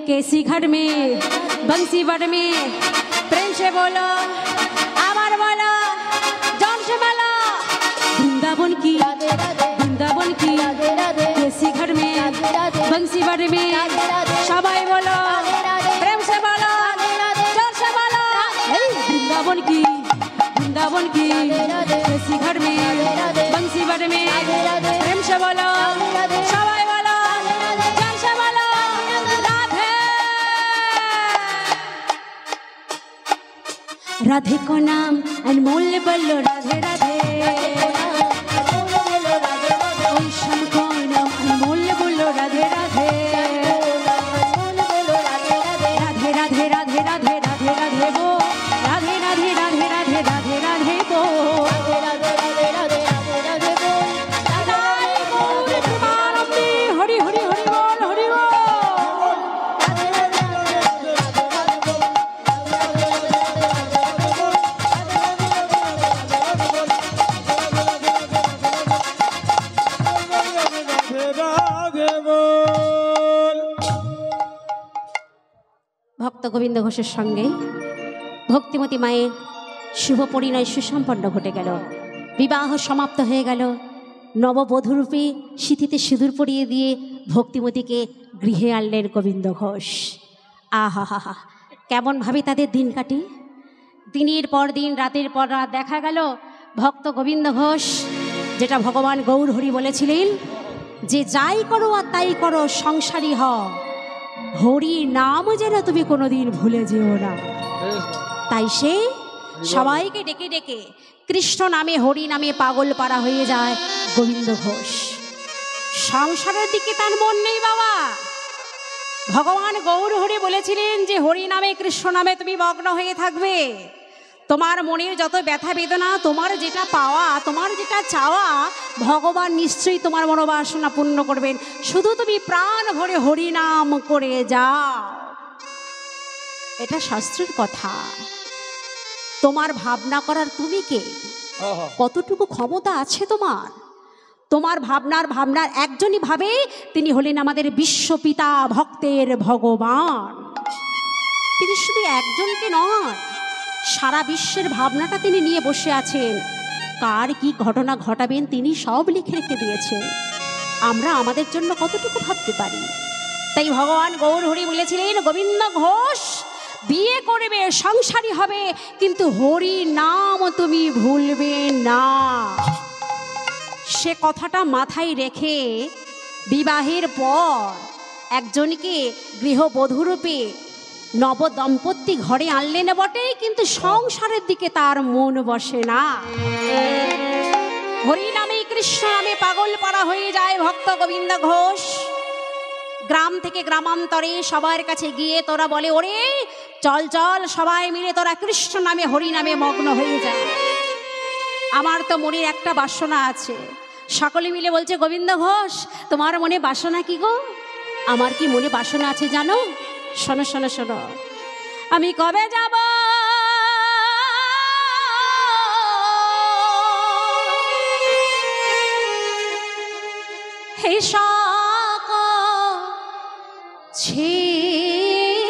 केसी घर में बंसी बड़ में प्रेम से बोलो आवार बोलो जान से बोलो वृंदावन की केसी घर में बंसी बड़ में सबाई बोलो प्रेम से बोलो जान से बोलो वृंदावन की केसी घर में बंसी बड़ में प्रेम से बोलो सबाई बोलो जान से बोलो राधे राधे को नाम अनमोल बोलो राधे राधे राधे राधे राधे राधे राधे राधे राधे राधे बो राधे राधे राधे राधे राधे राधे बो हरि हरि हरि बोल हरि बोल ভক্ত গোবিন্দ ঘোষের সঙ্গে ভক্তিমতী মায়ের শুভ পরিণয় সুসম্পন্ন ঘটে গেল। বিবাহ সমাপ্ত হয়ে গেল। নববধূরূপে সিঁথিতে সিঁদুর পরিয়ে দিয়ে ভক্তিমতীকে গৃহে আনলেন গোবিন্দ ঘোষ। আহা হা হা কেমনভাবে তাদের দিন কাটে। দিনের পর দিন রাতের পর রাত দেখা গেল ভক্ত গোবিন্দ ঘোষ যেটা ভগবান গৌর হরি বলেছিলেন যে যাই করো আর তাই করো সংসারী হও, হরি নাম যেন তুমি কোনোদিন ভুলে যেও না। তাই সে সবাইকে ডেকে ডেকে কৃষ্ণ নামে হরি নামে পাগল পাড়া হয়ে যায় গোবিন্দ ঘোষ। সংসারের দিকে তার মন নেই বাবা। ভগবান গৌর হরি বলেছিলেন যে হরি নামে কৃষ্ণ নামে তুমি মগ্ন হয়ে থাকবে। তোমার মনের যত ব্যথা বেদনা, তোমার যেটা পাওয়া, তোমার যেটা চাওয়া, ভগবান নিশ্চয়ই তোমার মনোবাসনা পূর্ণ করবেন। শুধু তুমি প্রাণ ভরে হরি নাম করে যাও। এটা শাস্ত্রের কথা। তোমার ভাবনা করার তুমি কে? কতটুকু ক্ষমতা আছে তোমার? তোমার ভাবনার একজনই ভাবে, তিনি হলেন আমাদের বিশ্বপিতা ভক্তের ভগবান। তিনি শুধু একজনকে নয়, সারা বিশ্বের ভাবনাটা তিনি নিয়ে বসে আছেন। কার কি ঘটনা ঘটাবেন তিনি সব লিখে রেখে দিয়েছেন। আমরা আমাদের জন্য কতটুকু ভাবতে পারি? তাই ভগবান গৌর হরি বলেছিলেন গোবিন্দ ঘোষ বিয়ে করবে, সংসারী হবে, কিন্তু হরি নাম তুমি ভুলবে না। সে কথাটা মাথায় রেখে বিবাহের পর একজনকে গৃহবধূরূপে নবদম্পতি ঘরে আনলেন বটে, কিন্তু সংসারের দিকে তার মন বসে না। হরি নামে কৃষ্ণ নামে পাগল পাড়া হয়ে যায় ভক্ত গোবিন্দ ঘোষ। গ্রাম থেকে গ্রামান্তরে সবার কাছে গিয়ে তোরা বলে, ওরে চল চল সবাই মিলে তোরা কৃষ্ণ নামে হরি নামে মগ্ন হয়ে যায়। আমার তো মনের একটা বাসনা আছে। সকলে মিলে বলছে গোবিন্দ ঘোষ তোমার মনে বাসনা কি গো? আমার কি মনে বাসনা আছে জানো? শোনো শোনো শোনো, আমি কবে যাব হে শাক ছেড়ে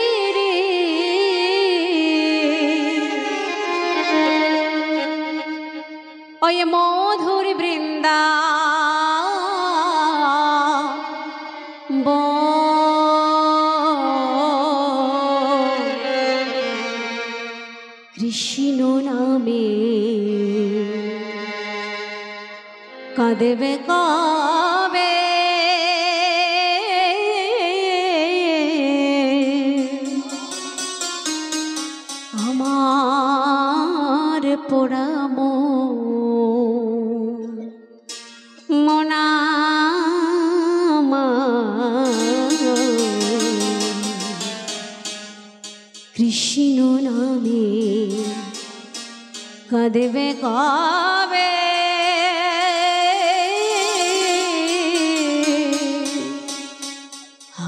ওই মধুর বৃন্দা কৃষ্ণ নামে কাঁদবে কবে আমার পোড়া মনা কৃষ্ণ নামে কাঁদবে কবে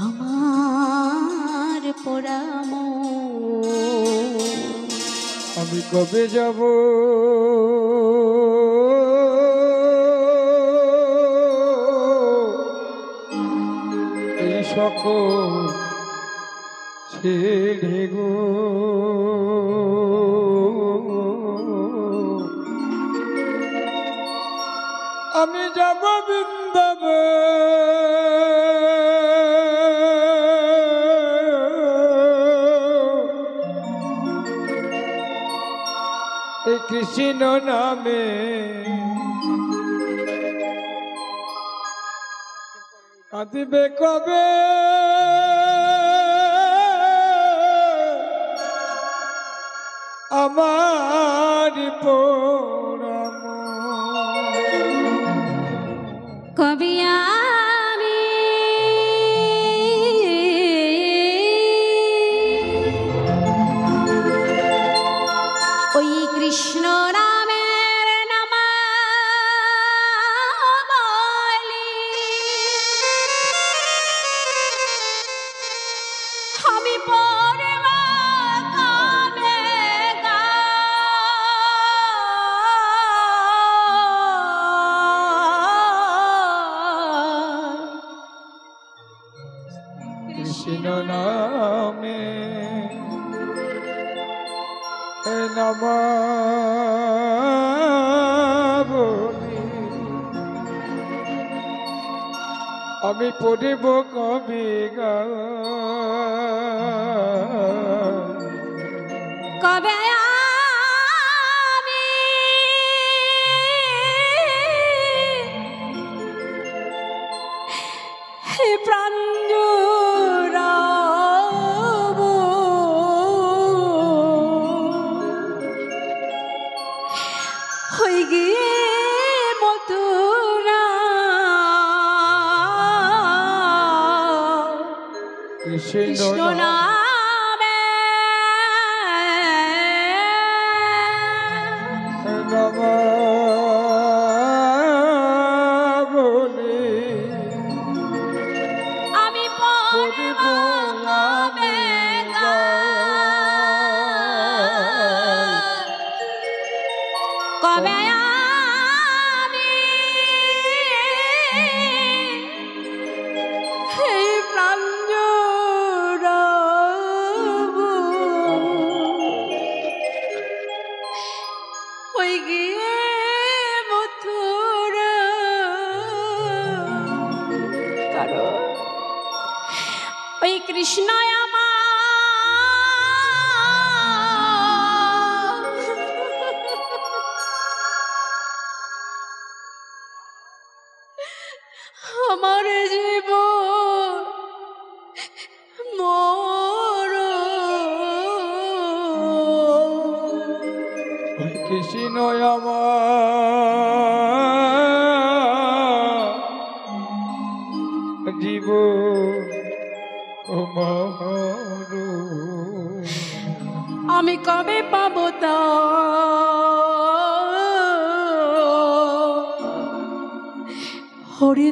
আমার পোড়া আমি কবে যাব এই সকল ছেড়ে গো আমি যাব বৃন্দাবন এই কৃষ্ণ নামে কাঁদিবে কবে আমার পোড়াম কবি আমি ওই কৃষ্ণ নামের নাম বলি আমি পরে কামে গা কৃষ্ণ নামে নম বলি আমি পড়িব কবি গা কবে আমি প্রাণ জুড়াব হয়ে গিয়ে মথুরা কৃষ্ণ নামে নম বলি আমি পড়ব কবে গা কবে আমি এই প্রাণ জুড়াব হয়ে গিয়ে মথুরা কারণ ওই কৃষ্ণ আমার জীবন মোর কৃষ্ণ আমার জীব আমি কবে পাবো তা হরি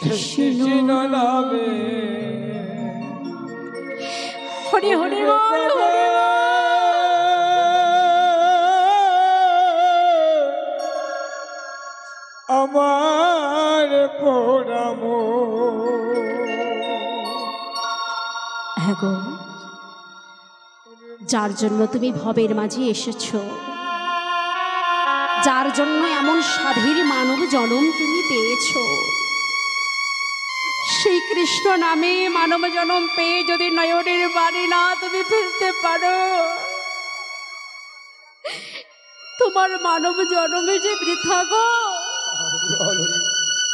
কৃষ্ণ নামে হরি হরি বল আমার পোড়াম হ্যাঁ গো, যার জন্য তুমি ভবের মাঝে এসেছো, যার জন্য এমন সাধের মানব জন্ম তুমি পেয়েছো, সেই কৃষ্ণ নামে মানব জন্ম পেয়ে যদি নয়নের বাড়ি না তুমি ফেলতে পারো, তোমার মানব জন্মে যে বৃথা গো।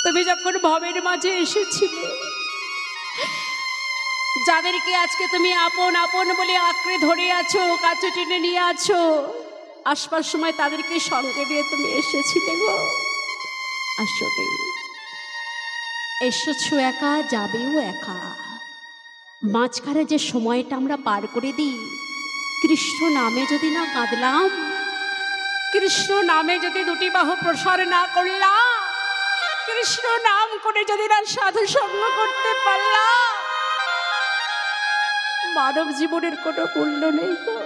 তুমি যখন ভবের মাঝে এসেছিলে, যাদেরকে আজকে তুমি আপন আপন বলে আঁকড়ে ধরে আছো, কাছে টেনে নিয়ে আছো, আসবার সময় তাদেরকে সঙ্গে নিয়ে তুমি এসেছিলে গো। আসলে এসেছো একা, যাবেও একা। মাঝখানে যে সময়টা আমরা পার করে দিই, কৃষ্ণ নামে যদি না কাঁদলাম, কৃষ্ণ নামে যদি দুটি বাহু প্রসার না করলাম, কৃষ্ণ নাম করে যদি না সাধু সঙ্গ করতে পারলাম, মানব জীবনের কোনো মূল্য নেই গো।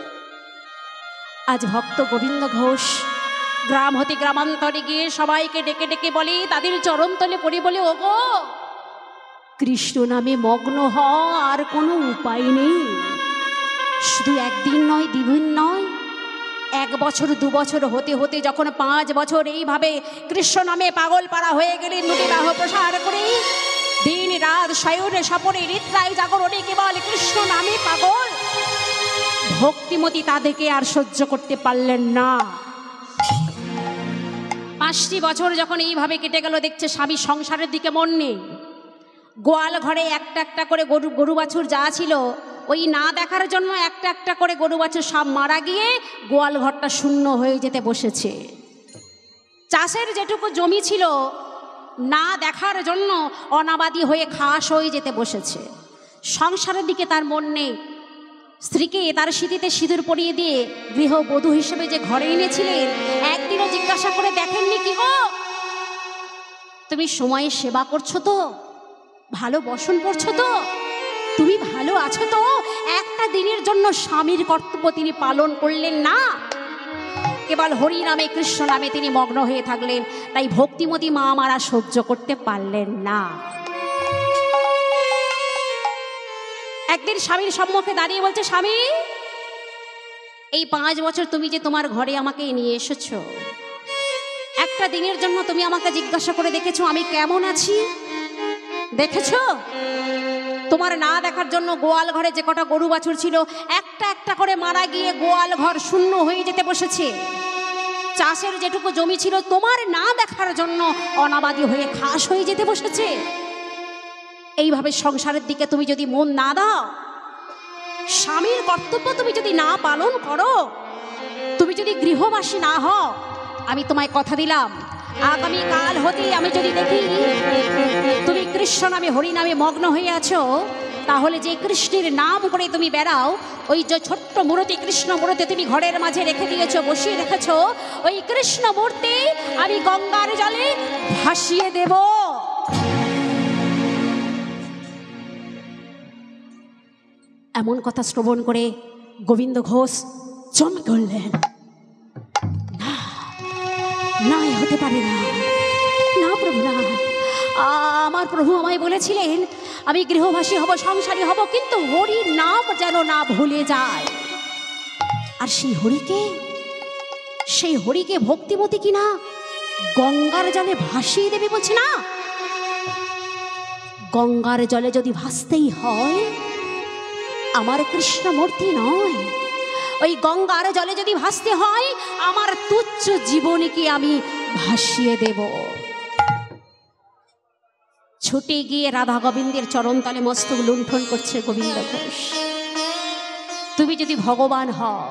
আজ ভক্ত গোবিন্দ ঘোষ গ্রাম হতে গ্রামান্তরে গিয়ে সবাইকে ডেকে ডেকে বলে, তাদের চরণতলে পড়ে বলে, ওগো কৃষ্ণ নামে মগ্ন হও, আর কোনো উপায় নেই। শুধু একদিন নয়, দ্বিদিন নয়, 1 বছর 2 বছর হতে হতে যখন 5 বছর এইভাবে কৃষ্ণ নামে পাগল পাড়া হয়ে গেলেন, দুটি বাহু প্রসার করে দিন রাত শয়নে স্বপনে নিদ্রায় জাগরণে কেবল কৃষ্ণ নামে পাগল, ভক্তিমতী তাদেরকে আর সহ্য করতে পারলেন না। 5টি বছর যখন এইভাবে কেটে গেল, দেখছে স্বামী সংসারের দিকে মন নেই। গোয়াল ঘরে একটা একটা করে গরু বাছুর যা ছিল, ওই না দেখার জন্য একটা একটা করে গরু বাছুর সব মারা গিয়ে গোয়াল ঘরটা শূন্য হয়ে যেতে বসেছে। চাষের যেটুকু জমি ছিল, না দেখার জন্য অনাবাদী হয়ে খাস হয়ে যেতে বসেছে। সংসারের দিকে তার মন নেই। স্ত্রীকে তার সিঁথিতে সিঁদুর পরিয়ে দিয়ে গৃহবধূ হিসেবে যে ঘরে এনেছিলেন, একদিনও জিজ্ঞাসা করে দেখেননি, কি গো তুমি সময়ে সেবা করছো তো, ভালো বসন করছো তো, তুমি ভালো আছো তো? একটা দিনের জন্য স্বামীর কর্তব্য তিনি পালন করলেন না, কেবল হরি নামে কৃষ্ণ নামে তিনি মগ্ন হয়ে থাকলেন। তাই ভক্তিমতী মা আমারা সহ্য করতে পারলেন না। একদিন স্বামীর সম্মুখে দাঁড়িয়ে বলছে, স্বামী এই 5 বছর তুমি যে তোমার ঘরে আমাকে নিয়ে এসেছো, একটা দিনের জন্য তুমি আমাকে জিজ্ঞাসা করে দেখেছো আমি কেমন আছি? দেখেছো? তোমার না দেখার জন্য গোয়াল ঘরে যে কটা গরু বাছুর ছিল, একটা একটা করে মারা গিয়ে গোয়াল ঘর শূন্য হয়ে যেতে বসেছে। চাষের যেটুকু জমি ছিল, তোমার না দেখার জন্য অনাবাদী হয়ে খাস হয়ে যেতে বসেছে। এইভাবে সংসারের দিকে তুমি যদি মন না দাও, স্বামীর কর্তব্য তুমি যদি না পালন করো, তুমি যদি গৃহবাসী না হও, আমি তোমায় কথা দিলাম, আগামী কাল হতে আমি যদি দেখি তুমি কৃষ্ণ নামে হরি নামে মগ্ন হয়ে আছো, তাহলে যে কৃষ্ণের নাম করে তুমি বেড়াও, ওই যে ছোট্ট মূর্তি কৃষ্ণ মূর্তি তুমি ঘরের মাঝে রেখে দিয়েছো, বসিয়ে রেখেছো, ওই কৃষ্ণ মূর্তি আমি গঙ্গার জলে ভাসিয়ে দেব। এমন কথা শ্রবণ করে গোবিন্দ ঘোষ চমকে উঠলেন। না, হতে পারে না, না প্রভু না, আমার প্রভু আমায় বলেছিলেন আমি গৃহবাসী হব, সংসারী হব, কিন্তু হরির নাম যেন না ভুলে যায়। আর সেই হরিকে ভক্তিমতী কিনা গঙ্গার জলে ভাসিয়ে দেবে বলছে না। গঙ্গার জলে যদি ভাসতেই হয়, আমার কৃষ্ণমূর্তি নয়, ওই গঙ্গার জলে যদি ভাসতে হয়, আমার তুচ্ছ জীবনকে আমি ভাসিয়ে দেব। ছুটে গিয়ে রাধা গোবিন্দের চরণতলে মস্তক লুণ্ঠন করছে গোবিন্দ ঘোষ। তুমি যদি ভগবান হও,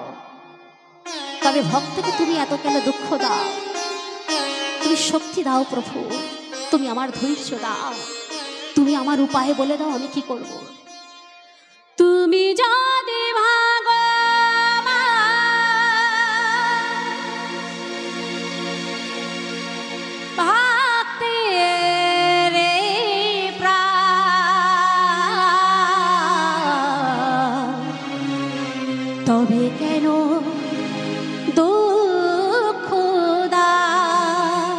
তবে ভক্তকে তুমি এত কেন দুঃখ দাও? তুমি শক্তি দাও প্রভু, তুমি আমার ধৈর্য দাও, তুমি আমার উপায় বলে দাও আমি কি করব। তুমি যদি তবে কেন দুঃখ দাও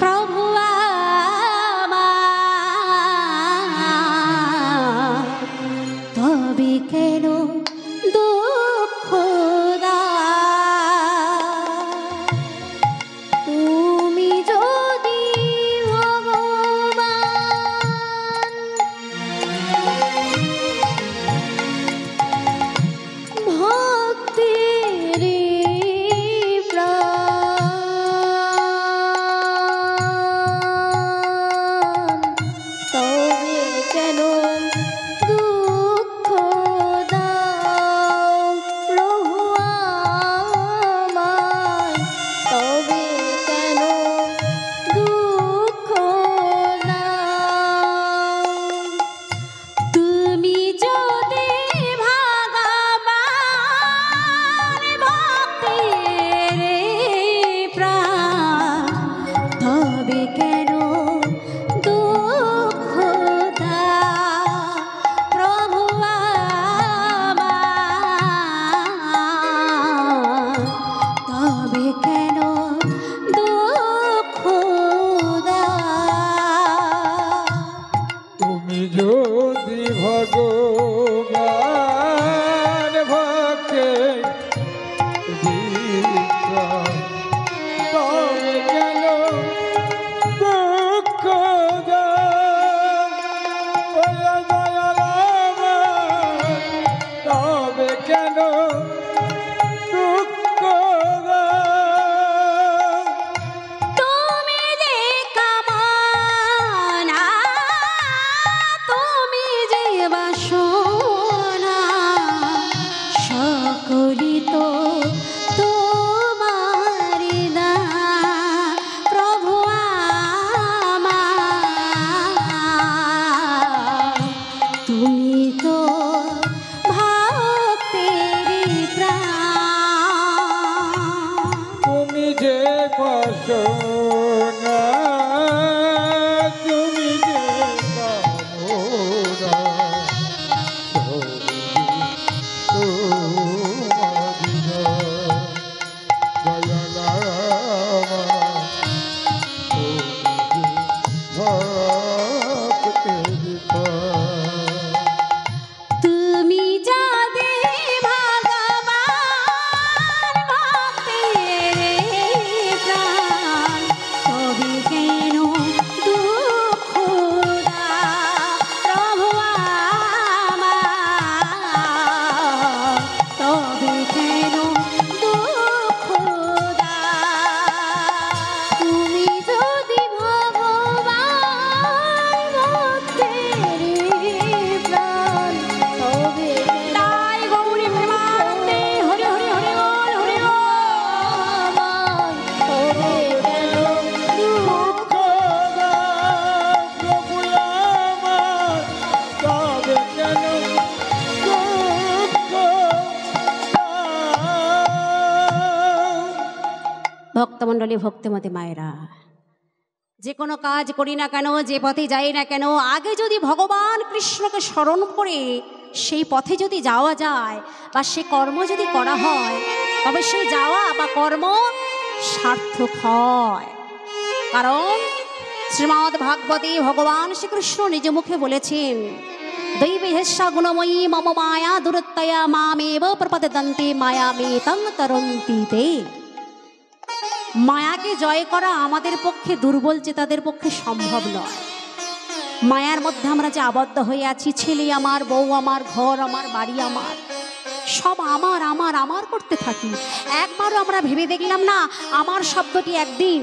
প্রভু আমার, তবে কেন ভক্তমণ্ডলী, ভক্তিমতী মায়েরা, যে কোনো কাজ করি না কেন, যে পথে যাই না কেন, আগে যদি ভগবান কৃষ্ণকে স্মরণ করে সেই পথে যদি যাওয়া যায় বা সে কর্ম যদি করা হয়, তবে সেই যাওয়া বা কর্ম সার্থক হয়। কারণ শ্রীমদ্ ভাগবতে ভগবান শ্রীকৃষ্ণ নিজ মুখে বলেছেন, দৈবেহেশা গুণময়ী মম মায়া দুরত্যয়া মামেব প্রপদন্তে মায়ামেতং তরন্তি তে। মায়াকে জয় করা আমাদের পক্ষে, দুর্বল চেতাদের পক্ষে সম্ভব নয়। মায়ার মধ্যে আমরা যে আবদ্ধ হয়ে আছি, ছেলে আমার, বউ আমার, ঘর আমার, বাড়ি আমার, সব আমার আমার আমার করতে থাকি। একবারও আমরা ভেবে দেখলাম না আমার শব্দটি একদিন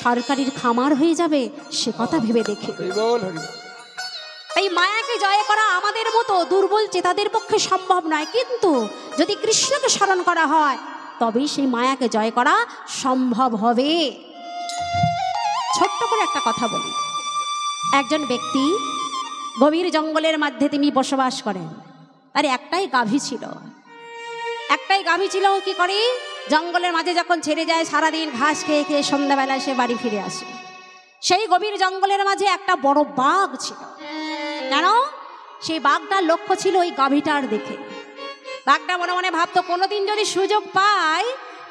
সরকারির খামার হয়ে যাবে, সে কথা ভেবে দেখি। এই মায়াকে জয় করা আমাদের মতো দুর্বল চেতাদের পক্ষে সম্ভব নয়, কিন্তু যদি কৃষ্ণকে স্মরণ করা হয় তবেই সেই মায়াকে জয় করা সম্ভব হবে। ছোট্ট করে একটা কথা বলি। একজন ব্যক্তি গভীর জঙ্গলের মধ্যে তিনি বসবাস করেন। তার একটাই গাভী ছিল। কি করে, জঙ্গলের মাঝে যখন ছেড়ে যায় সারাদিন ঘাস খেয়ে খেয়ে সন্ধ্যাবেলায় সে বাড়ি ফিরে আসে। সেই গভীর জঙ্গলের মাঝে একটা বড় বাঘ ছিল। কেন? সেই বাঘটার লক্ষ্য ছিল ওই গাভীটার দিকে। বাঘটা মনে মনে ভাবতো, কোনোদিন যদি সুযোগ পাই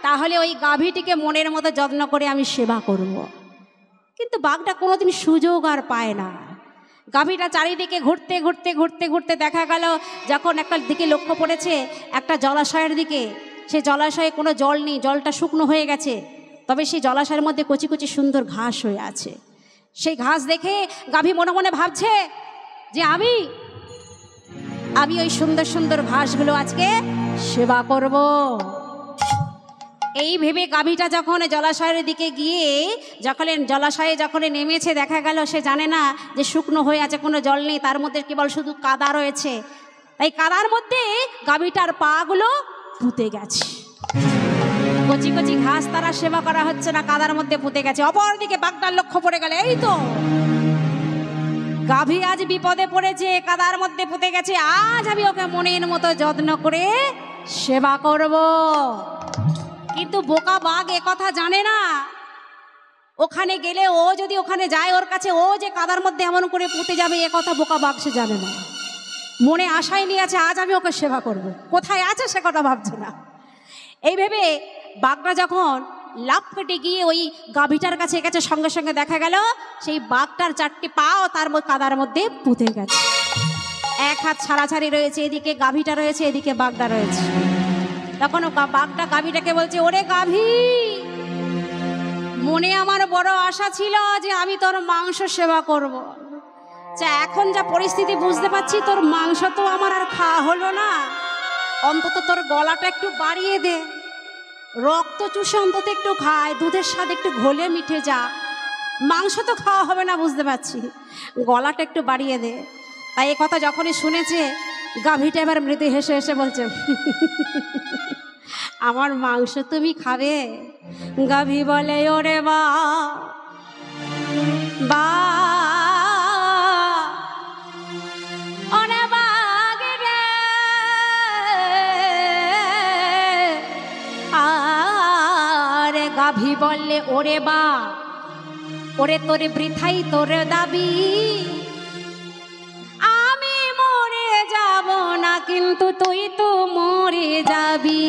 তাহলে ওই গাভীটিকে মনের মতো যত্ন করে আমি সেবা করব। কিন্তু বাঘটা কোনোদিন সুযোগ আর পায় না। গাভীটা চারিদিকে ঘুরতে ঘুরতে ঘুরতে ঘুরতে দেখা গেল, যখন একটা দিকে লক্ষ্য পড়েছে একটা জলাশয়ের দিকে, সে জলাশয়ে কোনো জল নেই, জলটা শুকনো হয়ে গেছে, তবে সেই জলাশয়ের মধ্যে কচি কচি সুন্দর ঘাস হয়ে আছে। সেই ঘাস দেখে গাভী মনে মনে ভাবছে যে আমি ওই সুন্দর সুন্দর ঘাসগুলো আজকে সেবা করব। এই ভেবে গাভীটা যখন জলাশয়ের দিকে গিয়ে জলাশয়ে যখন নেমেছে, দেখা গেল সে জানে না যে শুকনো হয়ে আছে, কোনো জল নেই, তার মধ্যে কেবল শুধু কাদা রয়েছে। তাই কাদার মধ্যে গাভীটার পাগুলো পুঁতে গেছে। কচি কচি ঘাস তারা সেবা করা হচ্ছে না, কাদার মধ্যে পুঁতে গেছে। অপরদিকে বাঘটার লক্ষ্য পড়ে গেল, এই তো গাভী আজ বিপদে পড়েছে, কাদার মধ্যে পুঁতে গেছে, আজ আমি ওকে মনের মতো যত্ন করে সেবা করব। কিন্তু বোকা বাঘ এ কথা জানে না। ওখানে গেলে ও যদি ওখানে যায়, ওর কাছে ও যে কাদার মধ্যে এমন করে পুঁতে যাবে এ কথা বোকা বাঘ সে জানে না। মনে আশায় নিয়ে আছে আজ আমি ওকে সেবা করব, কোথায় আছে সে কথা ভাবছে না। এই ভেবে বাঘটা যখন লাফ কেটে গিয়ে ওই গাভীটার কাছে গেছে, সঙ্গে সঙ্গে দেখা গেল সেই বাঘটার 4টি পাও তার কাদার মধ্যে পুঁতে গেছে। এক হাত ছাড়াছাড়ি রয়েছে, এদিকে গাভীটা রয়েছে, এদিকে বাঘটা রয়েছে। তখন বাঘটা গাভীটাকে বলছে, ওরে গাভী, মনে আমার বড় আশা ছিল যে আমি তোর মাংস সেবা করব। এখন যা পরিস্থিতি বুঝতে পারছি, তোর মাংস তো আমার আর খাওয়া হলো না, অন্তত তোর গলাটা একটু বাড়িয়ে দে, রক্ত চুষে অন্তত একটু খায়, দুধের স্বাদ একটু ঘোলে মিঠে যা, মাংস তো খাওয়া হবে না বুঝতে পারছি, গলাটা একটু বাড়িয়ে দে। তাই এ কথা যখনই শুনেছে গাভীটা এবার মৃদু হেসে হেসে বলছে, আমার মাংস তুমি খাবে? গাভী বলে, ওরে বা ওরে বাঘ রে, আরে গাভী বললে, ওরে বা, ওরে তোরে বৃথাই তোর দাবি, আমি মরে যাব না কিন্তু তুই তো মরে যাবি।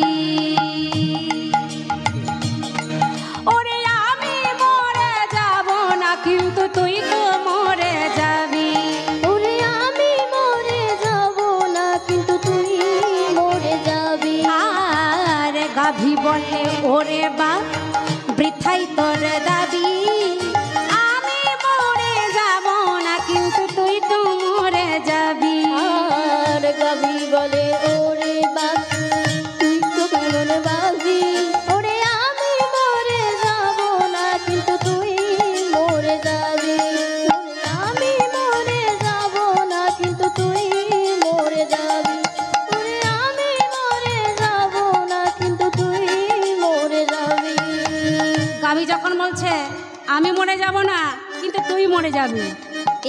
ওরে আমি মরে যাব না কিন্তু তুই তো মরে যাবি। ওরে আমি মরে যাব না কিন্তু তুই মরে যাবি। আর গাভী বলে, ওরে বা বৃথাই তোর দাবি, আমি মরে যাব না কিন্তু তুই তো মরে যাবি। আর গাভী বলে, ওরে বাঘ তুই তো কেমন বাঘি, ওরে আমি মরে যাব না কিন্তু তুই মরে যাবি। ওরে আমি মরে যাব না কিন্তু তুই মরে যাবি। ওরে আমি মরে যাব না কিন্তু তুই মরে যাবি। গাভী যখন বলছে আমি মরে যাব না কিন্তু তুই মরে যাবি,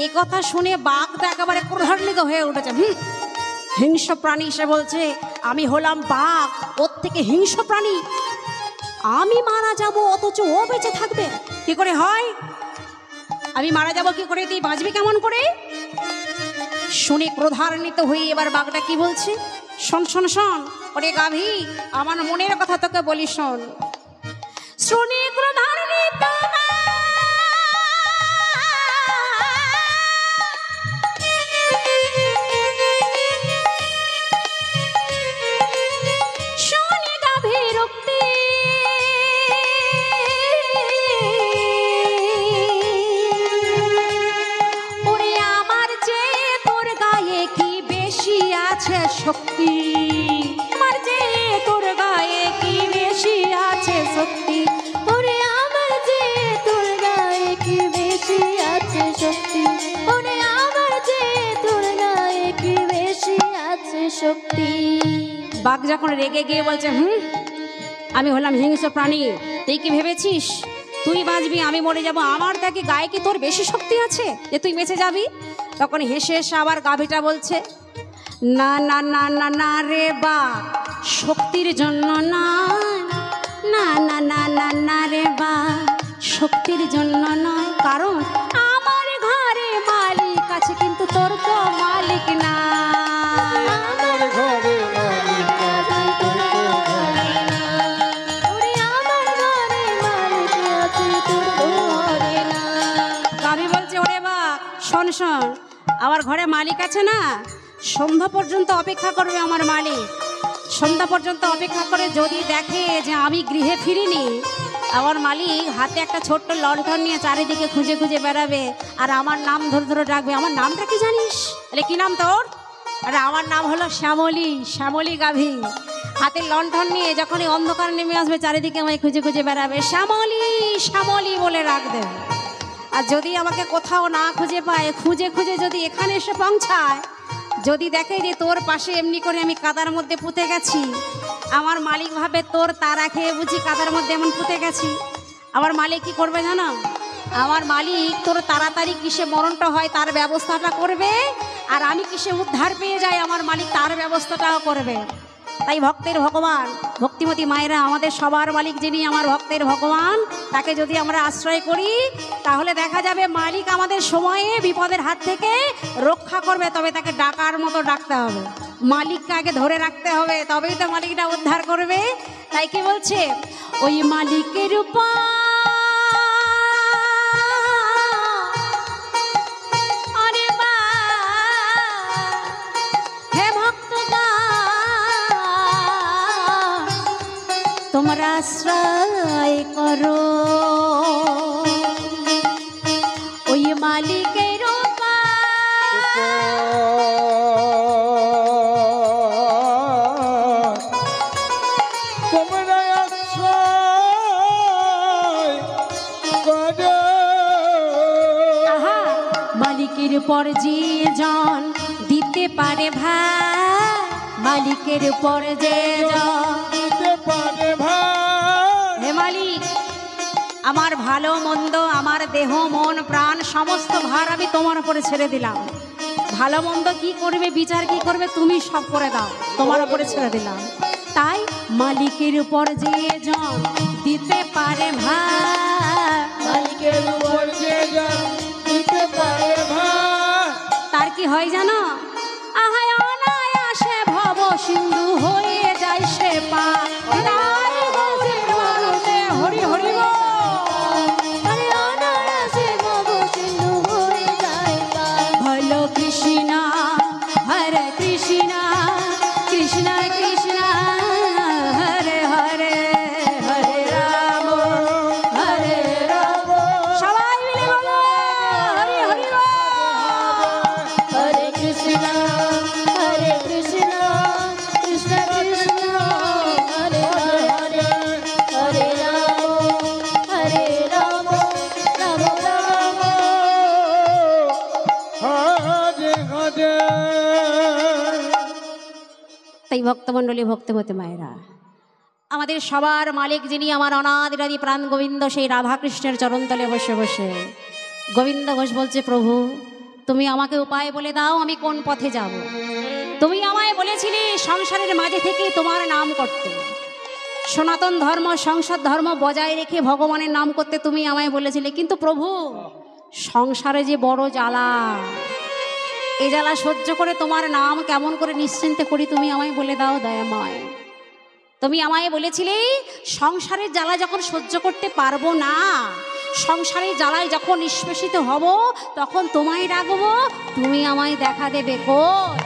এই কথা শুনে বাঘ তো একেবারে ক্রোধান্বিত হয়ে উঠেছে। হিংস্র প্রাণী, সে বলছে আমি হলাম বাঘ, ওর থেকে হিংস্র প্রাণী আমি মারা যাব অথচ ও বেঁচে থাকবে? কি করে হয়? আমি মারা যাব কি করে, তুই বাঁচবি কেমন করে? শুনে ক্রোধান্বিত হয়ে এবার বাঘটা কি বলছে, শোন শোন শোন, ওরে গাভী, আমার মনের কথা তোকে বলি শোন। শুনে ক্রোধান্বিত শুনে গাভীর উক্তি ওরে আমার যে তোর গায়ে কি বেশি আছে শক্তি, আমার যে তোর গায়ে কি বেশি আছে শক্তি, ওরে আমার যে তোর গায়ে কি বেশি আছে শক্তি, ওরে আমার যে তোর গায়ে কি বেশি আছে শক্তি। বাঘ যখন রেগে গিয়ে বলছে, আমি হলাম হিংস্র প্রাণী, তুই কি ভেবেছিস তুই বাঁচবি আমি মরে যাব, আমার দেখি গায়ে কি তোর বেশি শক্তি আছে যে তুই বেঁচে যাবি? তখন হেসে হেসে আবার গাভীটা বলছে, না না না না না রে বাঘ, শক্তির জন্য নয়, না না না না না রে বাঘ, শক্তির জন্য নয়, কারণ আমার ঘরে মালিক আছে কিন্তু তোর তো মালিক না। আমার ঘরে মালিক আছে, তোর তো ঘরে না। ওরে আমার ঘরে মালিক আছে তোর ঘরে না। গাভী বলছে, ওরে বাঘ শোন শোন, আমার ঘরে মালিক আছে না, সন্ধ্যা পর্যন্ত অপেক্ষা করবে আমার মালিক। সন্ধ্যা পর্যন্ত অপেক্ষা করে যদি দেখে যে আমি গৃহে ফিরিনি, আমার মালিক হাতে একটা ছোট্ট লণ্ঠন নিয়ে চারিদিকে খুঁজে খুঁজে বেড়াবে আর আমার নাম ধরে ধরে ডাকবে। আমার নামটা কি জানিস? বলে কি নাম তোর? আরে আমার নাম হলো শ্যামলী, শ্যামলী গাভী। হাতে লণ্ঠন নিয়ে যখন এই অন্ধকার নেমে আসবে চারিদিকে আমায় খুঁজে খুঁজে বেড়াবে, শ্যামলী শ্যামলী বলে ডাক দেবে। আর যদি আমাকে কোথাও না খুঁজে পায়, খুঁজে খুঁজে যদি এখানে এসে পৌঁছায়, যদি দেখে যে তোর পাশে এমনি করে আমি কাদার মধ্যে পুঁতে গেছি, আমার মালিক ভাবে তোর তারা খেয়ে বুঝি কাদার মধ্যে এমন পুঁতে গেছি, আমার মালিক কি করবে জানো? আমার মালিক তোর তাড়াতাড়ি কিসে মরণটা হয় তার ব্যবস্থাটা করবে, আর আমি কিসে উদ্ধার পেয়ে যাই আমার মালিক তার ব্যবস্থাটাও করবে। তাই ভক্তের ভগবান, ভক্তিমতী মায়েরা, আমাদের সবার মালিক যিনি আমার ভক্তের ভগবান, তাকে যদি আমরা আশ্রয় করি তাহলে দেখা যাবে মালিক আমাদের সময়ে বিপদের হাত থেকে রক্ষা করবে। তবে তাকে ডাকার মতো ডাকতে হবে, মালিককে আগে ধরে রাখতে হবে, তবেই তো মালিকটা উদ্ধার করবে। তাই কি বলছে, ওই মালিকের উপর তোমরা আশ্রয় করো, ওই মালিকের তোমরা আশ্রয় করো। আহা, মালিকের পর যে জন দিতে পারে ভাই, মালিকের পর যে জন দিতে পারে ভাই। হে মালিক, আমার ভালো মন্দ, আমার দেহ মন প্রাণ সমস্ত ভার আমি তোমার উপরে ছেড়ে দিলাম। ভালো মন্দ কি করবে, বিচার কি করবে, তুমি সব করে দাও, তোমার উপরে ছেড়ে দিলাম। তাই মালিকের উপর যে জন দিতে পারে ভাই, মালিকের উপর যে জন দিতে পারে ভাই, তার কি হয় জানো? আহায় অনায়াসে ভব সিন্ধু হয়ে যায় সে পার। হরি হরি বল। আরে অনায়াসে ভব সিন্ধু হয়ে যায় পার। হলো কৃষ্ণ হরে কৃষ্ণ, কৃষ্ণ কৃষ্ণ হরে হরে, হরে রাম হরে রাম। সবাই মিলে বলো হরি হরি বল। হরে কৃষ্ণ কৃষ্ণ কৃষ্ণ কৃষ্ণ হরে হরে, হরে রাম রাম রাম। হরে হরে। তাই ভক্তমণ্ডলী, ভক্তিমতী মায়েরা, আমাদের সবার মালিক যিনি আমার অনাদিরাদি প্রাণ গোবিন্দ, সেই রাধাকৃষ্ণের চরণতলে বসে বসে গোবিন্দ ঘোষ বলছে, প্রভু তুমি আমাকে উপায় বলে দাও, আমি কোন পথে যাব। তুমি আমায় বলেছিলে সংসারের মাঝে থেকে তোমার নাম করতে, সনাতন ধর্ম সংসার ধর্ম বজায় রেখে ভগবানের নাম করতে তুমি আমায় বলেছিলে, কিন্তু প্রভু সংসারে যে বড় জ্বালা, এ জ্বালা সহ্য করে তোমার নাম কেমন করে নিশ্চিন্তে করি তুমি আমায় বলে দাও দয়াময়। তুমি আমায় বলেছিলে সংসারের জ্বালা যখন সহ্য করতে পারবো না, সংসারের জ্বালায় যখন নিষ্পেষিত হব, তখন তোমায় ডাকবো, তুমি আমায় দেখা দেবে। কই,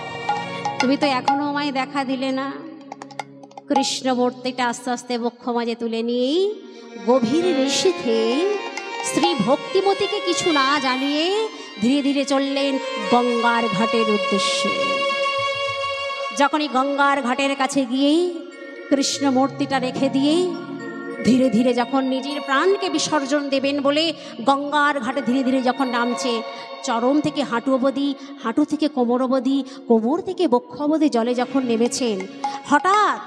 তুমি তো এখনো আমায় দেখা দিলে না। কৃষ্ণমূর্তিটা আস্তে আস্তে বক্ষ মাঝে তুলে নিয়েই গভীর নিশীথে স্ত্রী ভক্তিমতীকে কিছু না জানিয়ে ধীরে ধীরে চললেন গঙ্গার ঘাটের উদ্দেশ্যে। যখনই গঙ্গার ঘাটের কাছে গিয়ে কৃষ্ণমূর্তিটা রেখে দিয়ে ধীরে ধীরে যখন নিজের প্রাণকে বিসর্জন দেবেন বলে গঙ্গার ঘাটে ধীরে ধীরে যখন নামছে, চরণ থেকে হাঁটু অবধি, হাঁটু থেকে কোমর অবধি, কোমর থেকে বক্ষ অবধি জলে যখন নেমেছেন, হঠাৎ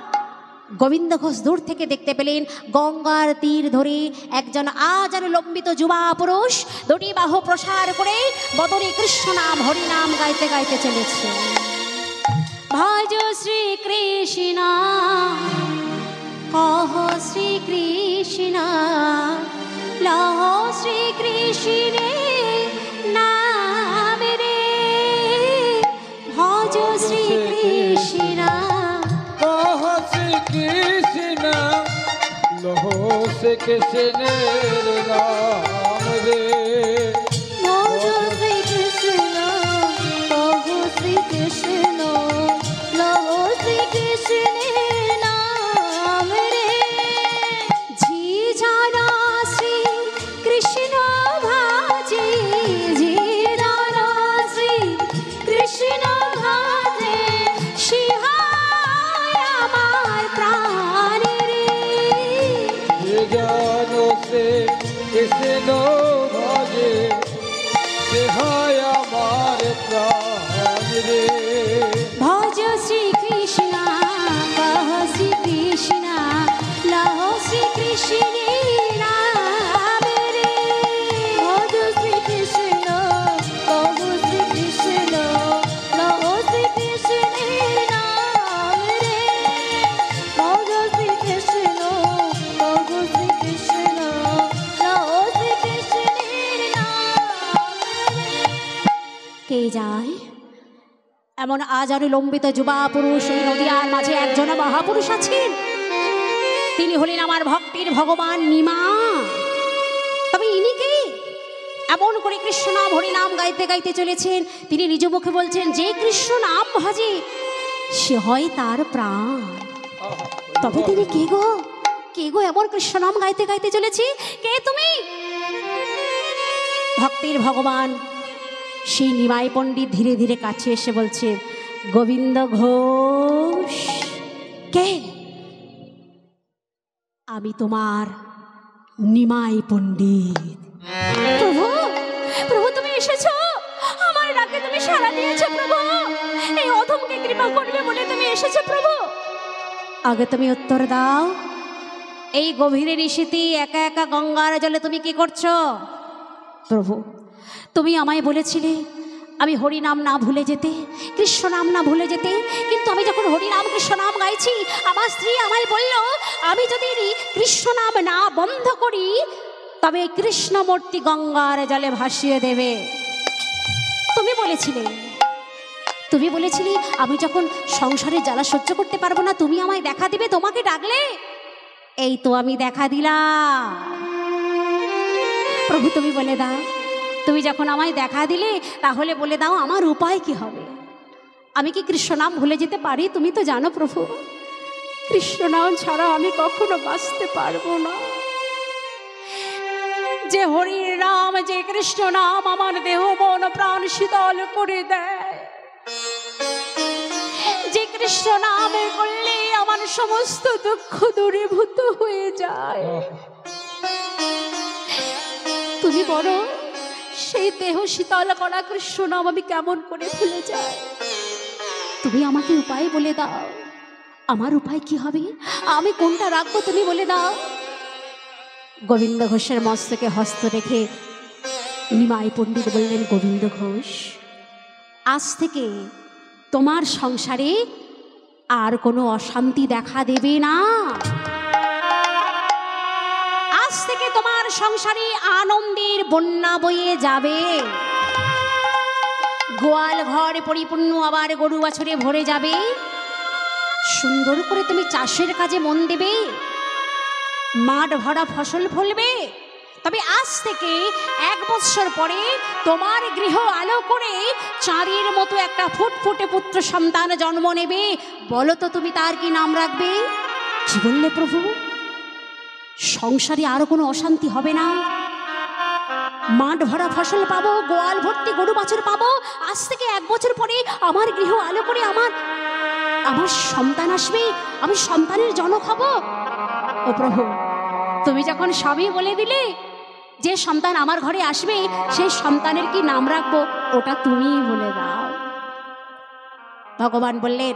গোবিন্দ ঘোষ দূর থেকে দেখতে পেলেন গঙ্গার তীর ধরে একজন আজার লম্বিত যুবা পুরুষ দুটি বাহু প্রসার করে বদনে কৃষ্ণ নাম হরিনাম গাইতে গাইতে চলেছে। ভজ শ্রী কৃষ্ণ কহ শ্রী কৃষ্ণ লহ শ্রী কৃষ্ণে নাম রে। ভজ শ্রী কৃষ্ণ কহ শ্রী কৃষ্ণ লহ শ্রী কৃষ্ণের নাম রে। ভজ শ্রী কৃষ্ণ কহ শ্রী কৃষ্ণ লহ শ্রী কৃষ্ণের নাম রে। ঝি জানা শ্রী কৃষ্ণ ভাজে, ঝি জানা শ্রী কৃষ্ণ ভাজে, সিহায় আমার প্রাণ রে। যে জানো সে কৃষ্ণ ভজে, সে হয় আমার প্রাণ রে। ভজ শ্রী কৃষ্ণ কহ শ্রী কৃষ্ণ লহ শ্রী কৃষ্ণের নাম রে। ভজ শ্রী কৃষ্ণ কহ শ্রী কৃষ্ণ লহ শ্রী কৃষ্ণের নাম রে। ভজ শ্রী কৃষ্ণ কহ শ্রী কৃষ্ণ লহ শ্রী কৃষ্ণের নাম রে। কে যায় এমন আজারে লম্বিত যুবা পুরুষ এই নদিয়ার মাঝে একজন মহাপুরুষ আছেন, তিনি হলেন আমার ভক্তির ভগবান নিমা। তবে ইনি কে? এমন করে কৃষ্ণ নাম হরিনাম গাইতে গাইতে চলেছেন, তিনি নিজ মুখে বলছেন যে কৃষ্ণ নাম ভজে সে হয় তার প্রাণ। তবে তিনি কে গো? কে গো এমন কৃষ্ণ নাম গাইতে গাইতে চলেছে? কে তুমি? ভক্তির ভগবান সেই নিমাই পণ্ডিত ধীরে ধীরে কাছে এসে বলছে, গোবিন্দ ঘোষ। কে? আমি তোমার নিমাই পণ্ডিত। প্রভু, প্রভু তুমি এসেছো, আমার ডাকে তুমি সাড়া দিয়েছো প্রভু, এই অধমকে কৃপা করবে বলে তুমি এসেছো প্রভু। আগে তুমি উত্তর দাও, এই গভীরে নিশীথে একা একা গঙ্গার জলে তুমি কি করছো? প্রভু, তুমি আমায় বলেছিলে আমি হরিনাম না ভুলে যেতে, কৃষ্ণ নাম না ভুলে যেতে, কিন্তু আমি যখন হরিনাম কৃষ্ণ নাম গাইছি, আমার স্ত্রী আমায় বলল আমি যদি কৃষ্ণ নাম না বন্ধ করি তবে কৃষ্ণমূর্তি গঙ্গার জলে ভাসিয়ে দেবে। তুমি বলেছিলে আমি যখন সংসারে জ্বালা সহ্য করতে পারবো না তুমি আমায় দেখা দিবে, তোমাকে ডাকলে এই তো আমি দেখা দিলাম। প্রভু তুমি বলে দাও, তুমি যখন আমায় দেখা দিলে তাহলে বলে দাও আমার উপায় কি হবে? আমি কি কৃষ্ণ নাম ভুলে যেতে পারি? তুমি তো জানো প্রভু কৃষ্ণ নাম ছাড়া আমি কখনো বাঁচতে পারবো না। যে হরির নাম, যে কৃষ্ণ নাম আমার দেহ মন প্রাণ শীতল করে দেয়, যে কৃষ্ণ নামে করলে আমার সমস্ত দুঃখ দূরীভূত হয়ে যায়। তুমি বলো সেই দেহ শীতল করা কৃষ্ণ নাম আমি কেমন করে ভুলে যাই? তুমি আমাকে উপায় বলে দাও, আমার উপায় কি হবে? আমি কোনটা রাখবো তুমি বলে দাও। গোবিন্দ ঘোষের মস্তকে হস্ত রেখে নিমাই পণ্ডিত বললেন, গোবিন্দ ঘোষ আজ থেকে তোমার সংসারে আর কোনো অশান্তি দেখা দেবে না। তোমার সংসারে আনন্দের বন্যা বয়ে যাবে, গোয়াল ঘর পরিপূর্ণ আবার গরু বাছুরে ভরে যাবে, সুন্দর করে তুমি চাষের কাজে মন দেবে, মাঠ ভরা ফসল ফলবে। তবে আজ থেকে 1 বৎসর পরে তোমার গৃহ আলো করে চাঁদের মতো একটা ফুটফুটে পুত্র সন্তান জন্ম নেবে। বলো তো তুমি তার কি নাম রাখবে? কি বললে প্রভু? সংসারে আরো কোনো অশান্তি হবে না, মাঠ ভরা ফসল পাবো, গোয়াল ভর্তি গরু বাছুর পাবো। আজ থেকে 1 বছর পরে আমার গৃহ আলো করে আমার সন্তান আসবে, আমি সন্তানের জনক হব। ও প্রভু, তুমি যখন সবই বলে দিলে, যে সন্তান আমার ঘরে আসবে সেই সন্তানের কি নাম রাখবো ওটা তুমিই বলে দাও। ভগবান বললেন,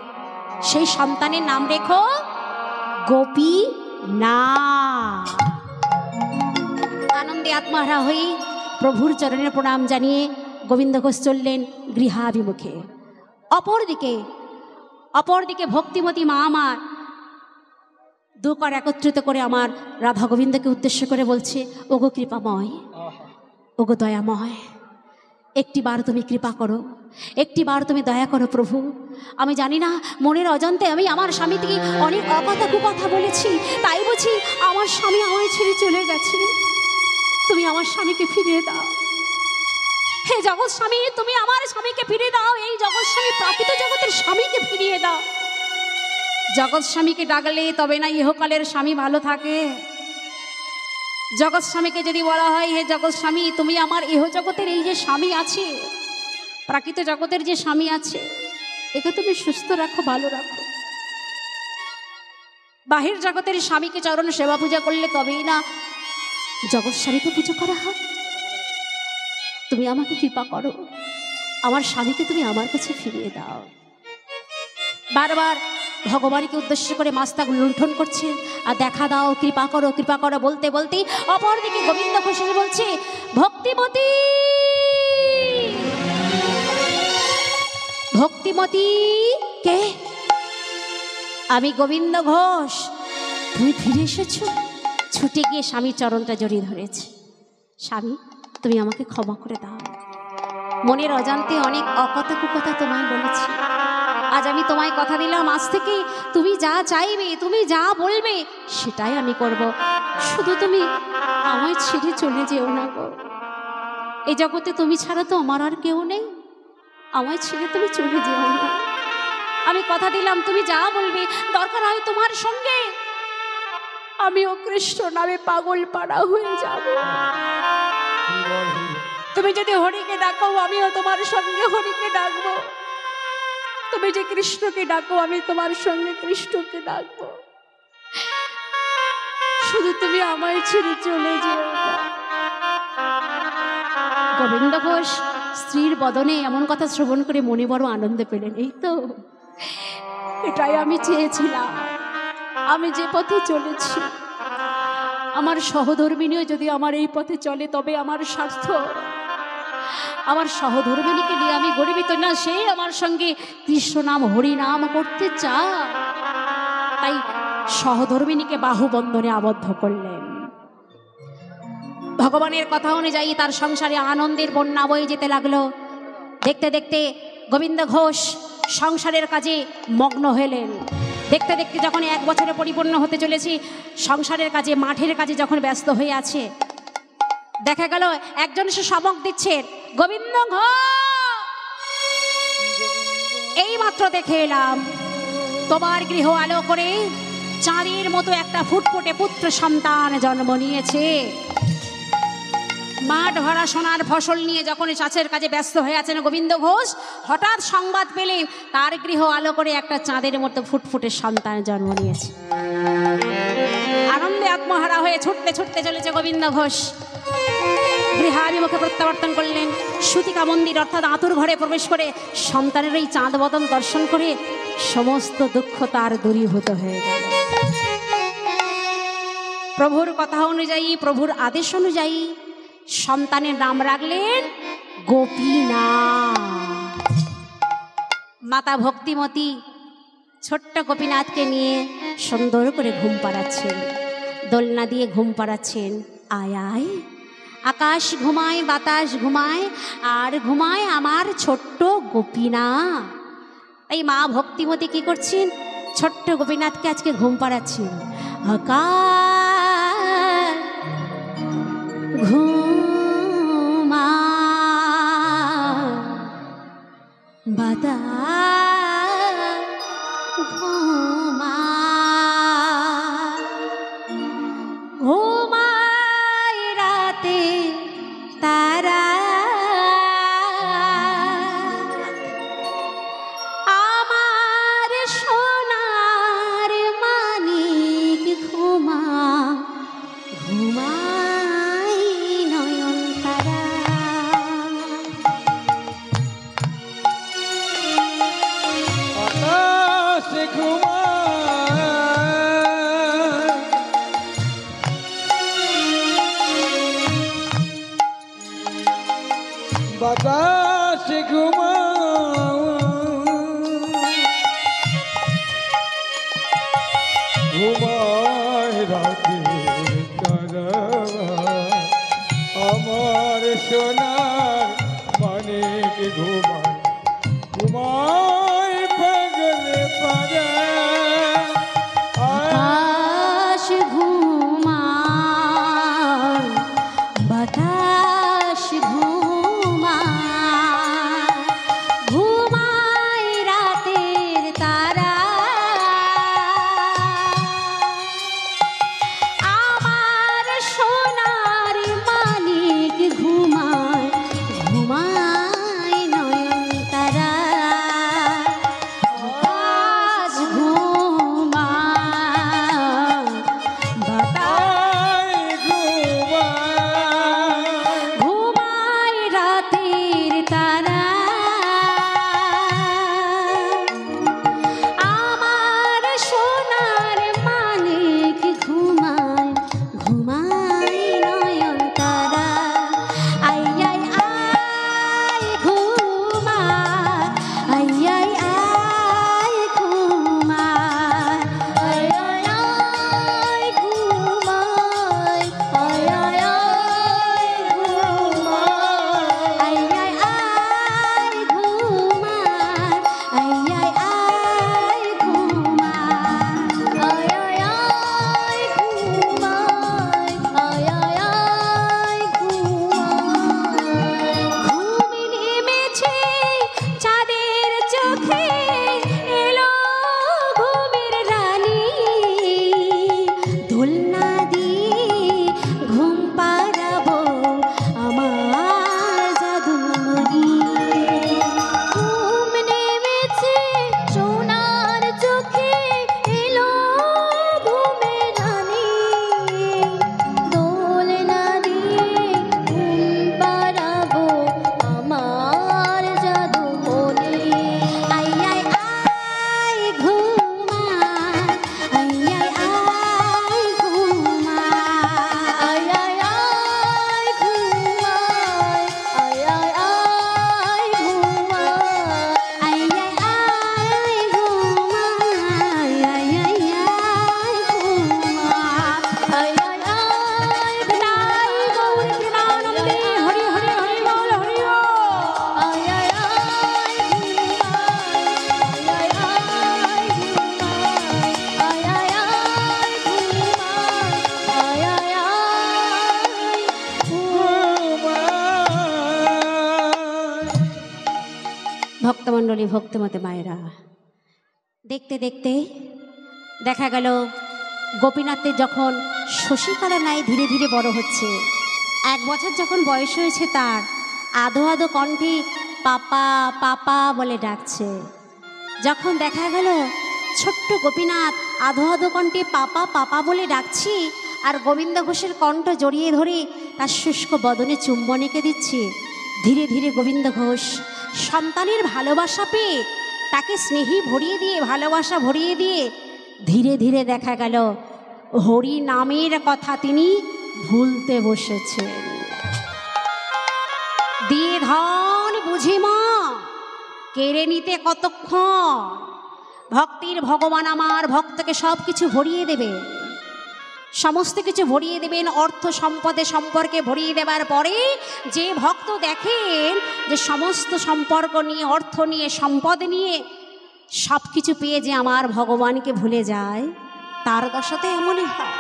সেই সন্তানের নাম রেখো গোপী না। আনন্দে আত্মহারা হয়ে প্রভুর চরণের প্রণাম জানিয়ে গোবিন্দ ঘোষ চললেন গৃহাভিমুখে। অপরদিকে ভক্তিমতী মা আমার দুকর একত্রিত করে আমার রাধা গোবিন্দকে উদ্দেশ্য করে বলছে, ওগো কৃপাময়, ওগো দয়াময়, একটিবার তুমি কৃপা করো, একটিবার তুমি দয়া করো প্রভু। আমি জানি না, মনের অজান্তে আমি আমার স্বামী থেকে অনেক অকথা কুকথা বলেছি, তাই বুঝি আমার স্বামী আমায় ছেড়ে চলে গেছে। তুমি আমার স্বামীকে ফিরিয়ে দাও, হে জগৎ স্বামী, তুমি আমার স্বামীকে ফিরিয়ে দাও। এই জগৎ স্বামী প্রাকৃত জগতের স্বামীকে ফিরিয়ে দাও। জগৎ স্বামীকে ডাকলে তবে না ইহকালের স্বামী ভালো থাকে। জগৎ স্বামীকে যদি বলা হয়, হে জগৎ স্বামী, তুমি আমার ইহ জগতের এই যে স্বামী আছে, প্রাকৃত জগতের যে স্বামী আছে, একে তুমি সুস্থ রাখো, ভালো রাখো। বাহির জগতের স্বামীকে চরণ সেবা পূজা করলে তবেই না জগৎ স্বামীকে পুজো করা হয়। তুমি আমাকে কৃপা করো, আমার স্বামীকে তুমি আমার কাছে ফিরিয়ে দাও। বারবার ভগবানকে উদ্দেশ্য করে মাস্তাক লুণ্ঠন করছে, আর দেখা দাও, কৃপা করো, কৃপা করো বলতে বলতে অপরদিকে গোবিন্দ ঘোষ বলছে, ভক্তিমতী, ভক্তিমতী কে? আমি গোবিন্দ ঘোষ। তুমি ফিরে এসেছো? ছুটে গিয়ে স্বামীর চরণটা জড়িয়ে ধরেছে। স্বামী, তুমি আমাকে ক্ষমা করে দাও, মনের অজান্তে অনেক অকথা কুকথা তোমায় বলেছি। আজ আমি তোমায় কথা দিলাম, আজ থেকে তুমি যা চাইবে, তুমি যা বলবে সেটাই আমি করব। শুধু তুমি আমায় ছেড়ে চলে যেও না গো। এই জগতে তুমি ছাড়া তো আমার আর কেউ নেই, আমায় ছেড়ে তুমি চলে যেও না। আমি কথা দিলাম, তুমি যা বলবে, দরকার হয় তোমার সঙ্গে আমিও কৃষ্ণ নামে পাগল পাড়া হয়ে যাব। তুমি যদি হরিকে ডাকো, আমিও তোমার সঙ্গে হরিকে ডাকবো। তুমি যে কৃষ্ণকে ডাকো, আমি তোমার সঙ্গে কৃষ্ণকে ডাকবো। শুধু তুমি আমায় ছেড়ে চলে যেও না। গোবিন্দ ঘোষ স্ত্রীর বদনে এমন কথা শ্রবণ করে মনে বড় আনন্দ পেলেন। এই তো, এটাই আমি চেয়েছিলাম। আমি যে পথে চলেছি, আমার সহধর্মিনীও যদি আমার এই পথে চলে তবে আমার স্বার্থ। আমার সহধর্মিনীকে নিয়ে আমি গর্বিত না, সে আমার সঙ্গে কৃষ্ণ নাম হরি নাম করতে চায়। তাই সহধর্মিনীকে বাহুবন্ধনে আবদ্ধ করলেন। ভগবানের কথা অনুযায়ী তার সংসারে আনন্দের বন্যা বয়ে যেতে লাগলো। দেখতে দেখতে গোবিন্দ ঘোষ সংসারের কাজে মগ্ন হলেন। দেখতে দেখতে যখন 1 বছরে পরিপূর্ণ হতে চলেছি, সংসারের কাজে, মাঠের কাজে যখন ব্যস্ত হয়ে আছে, দেখা গেল একজন সে সবক দিচ্ছেন, গোবিন্দ ঘোষ, এই মাত্র দেখে এলাম তোমার গৃহ আলো করে চাঁদের মতো একটা ফুটফুটে পুত্র সন্তান জন্ম নিয়েছে। মাঠ ভরা সোনার ফসল নিয়ে যখন চাষের কাজে ব্যস্ত হয়ে আছেন গোবিন্দ ঘোষ, হঠাৎ সংবাদ পেলেন তার গৃহ আলো করে একটা চাঁদের মতো ফুটফুটে সন্তান জন্ম নিয়েছে। আনন্দে আত্মহারা হয়ে ছুটতে ছুটতে চলেছে গোবিন্দ ঘোষ। গৃহাভিমুখে প্রত্যাবর্তন করলেন। সুতিকা মন্দির অর্থাৎ আতুর ঘরে প্রবেশ করে সন্তানের এই চাঁদ বদন দর্শন করে সমস্ত দুঃখ তার দূরীভূত হয়ে গেল। প্রভুর কথা অনুযায়ী, প্রভুর আদেশ অনুযায়ী সন্তানের নাম রাখলেন গোপীনাথ। মাতা ভক্তিমতী ছোট্ট গোপীনাথকে নিয়ে সুন্দর করে ঘুম পাড়াচ্ছেন, দোলনা দিয়ে ঘুম পাড়াচ্ছেন। আয় আয়। আকাশ ঘুমায়, বাতাস ঘুমায়, আর ঘুমায় আমার ছোট্ট গোপীনাথ। এই মা ভক্তিমতী কি করছেন? ছোট্ট গোপীনাথকে আজকে ঘুম পাড়াচ্ছেন। আকাশ ঘুমা, বাতাস ঘুমা, ঘুমায় রাতে তারা, আমার সোনার মানিক ঘুমা, ঘুমাই নয়ন তারা। আকাশ ঘুমায়, বাতাস ঘুমায় রাতে তারা, আমার সোনার মানিক ঘুমায়, ঘুমায় পাগলে পারা। আকাশ ঘুমায়, বাতাস ঘুমায়, ঘুমায় রাতের তারা, আমার সোনার মানিক ঘুমায়, ঘুমায় নয়ন তারা। আকাশ ঘুমায়, বাতাস ঘুমায় রাতের তারা, আমার সোনার মানিক ঘুমায়, ঘুমায় নয়ন তারা। আই আই আই ঘুমায়, আই আই আই ঘুমায়, আই আই আই ঘুমায়, আই আই আই ঘুমায়, আই আই আই ঘুমায়, আই আই আই ঘুমায়, আই আই আই ঘুমায়, আই আই আই ঘুমায়। ঘুম নেমেছে চাঁদের চোখে, এলো ঘুমের রানী, দোলনা দিয়ে ঘুম পাড়াবো আমার জাদুমণি। ঘুম নেমেছে সোনার চোখে, এলো ঘুমের রানী, দোলনা দিয়ে ঘুম পাড়াবো আমার জাদুমণি। আই আই আই ঘুমায়, আই আই আই ঘুমায়, আই আই আই ঘুমায়, আই আই আই ঘুমায়, আই আই আই ঘুমায়, আই আই আই ঘুমায়, আই আই আই বিনাই গৌর প্রেমানন্দে হরি হরি হরি বল হরি বল। আই আই আই ঘুমায়, আই আই আই ঘুমায়, আই আই আই ঘুমায়, আই আই আই। ভক্তমণ্ডলী, ভক্তিমতী মায়েরা, দেখতে দেখতে দেখা গেল গোপীনাথের যখন শশীকলা নাই ধীরে ধীরে বড় হচ্ছে। 1 বছর যখন বয়স হয়েছে তার, আধো আধো কণ্ঠে পাপা পাপা বলে ডাকছে। যখন দেখা গেল ছোট্ট গোপীনাথ আধো আধো কণ্ঠে পাপা পাপা বলে ডাকছি, আর গোবিন্দ ঘোষের কণ্ঠ জড়িয়ে ধরে তার শুষ্ক বদনে চুম্বন এঁকে দিচ্ছে, ধীরে ধীরে গোবিন্দ ঘোষ সন্তানের ভালোবাসা পেয়ে তাকে স্নেহে ভরিয়ে দিয়ে, ভালোবাসা ভরিয়ে দিয়ে ধীরে ধীরে দেখা গেল হরি নামের কথা তিনি ভুলতে বসেছেন। দিয়ে ধন বুঝি মা কেড়ে নিতে কতক্ষণ, ভক্তির ভগবান আমার ভক্তকে সব কিছু ভরিয়ে দেবে। সমস্ত কিছু ভরিয়ে দেবেন, অর্থ সম্পদে সম্পর্কে ভরিয়ে দেবার পরে যে ভক্ত দেখেন যে সমস্ত সম্পর্ক নিয়ে, অর্থ নিয়ে, সম্পদ নিয়ে সব কিছু পেয়ে যে আমার ভগবানকে ভুলে যায়, তার দশাতে এমনই হয়।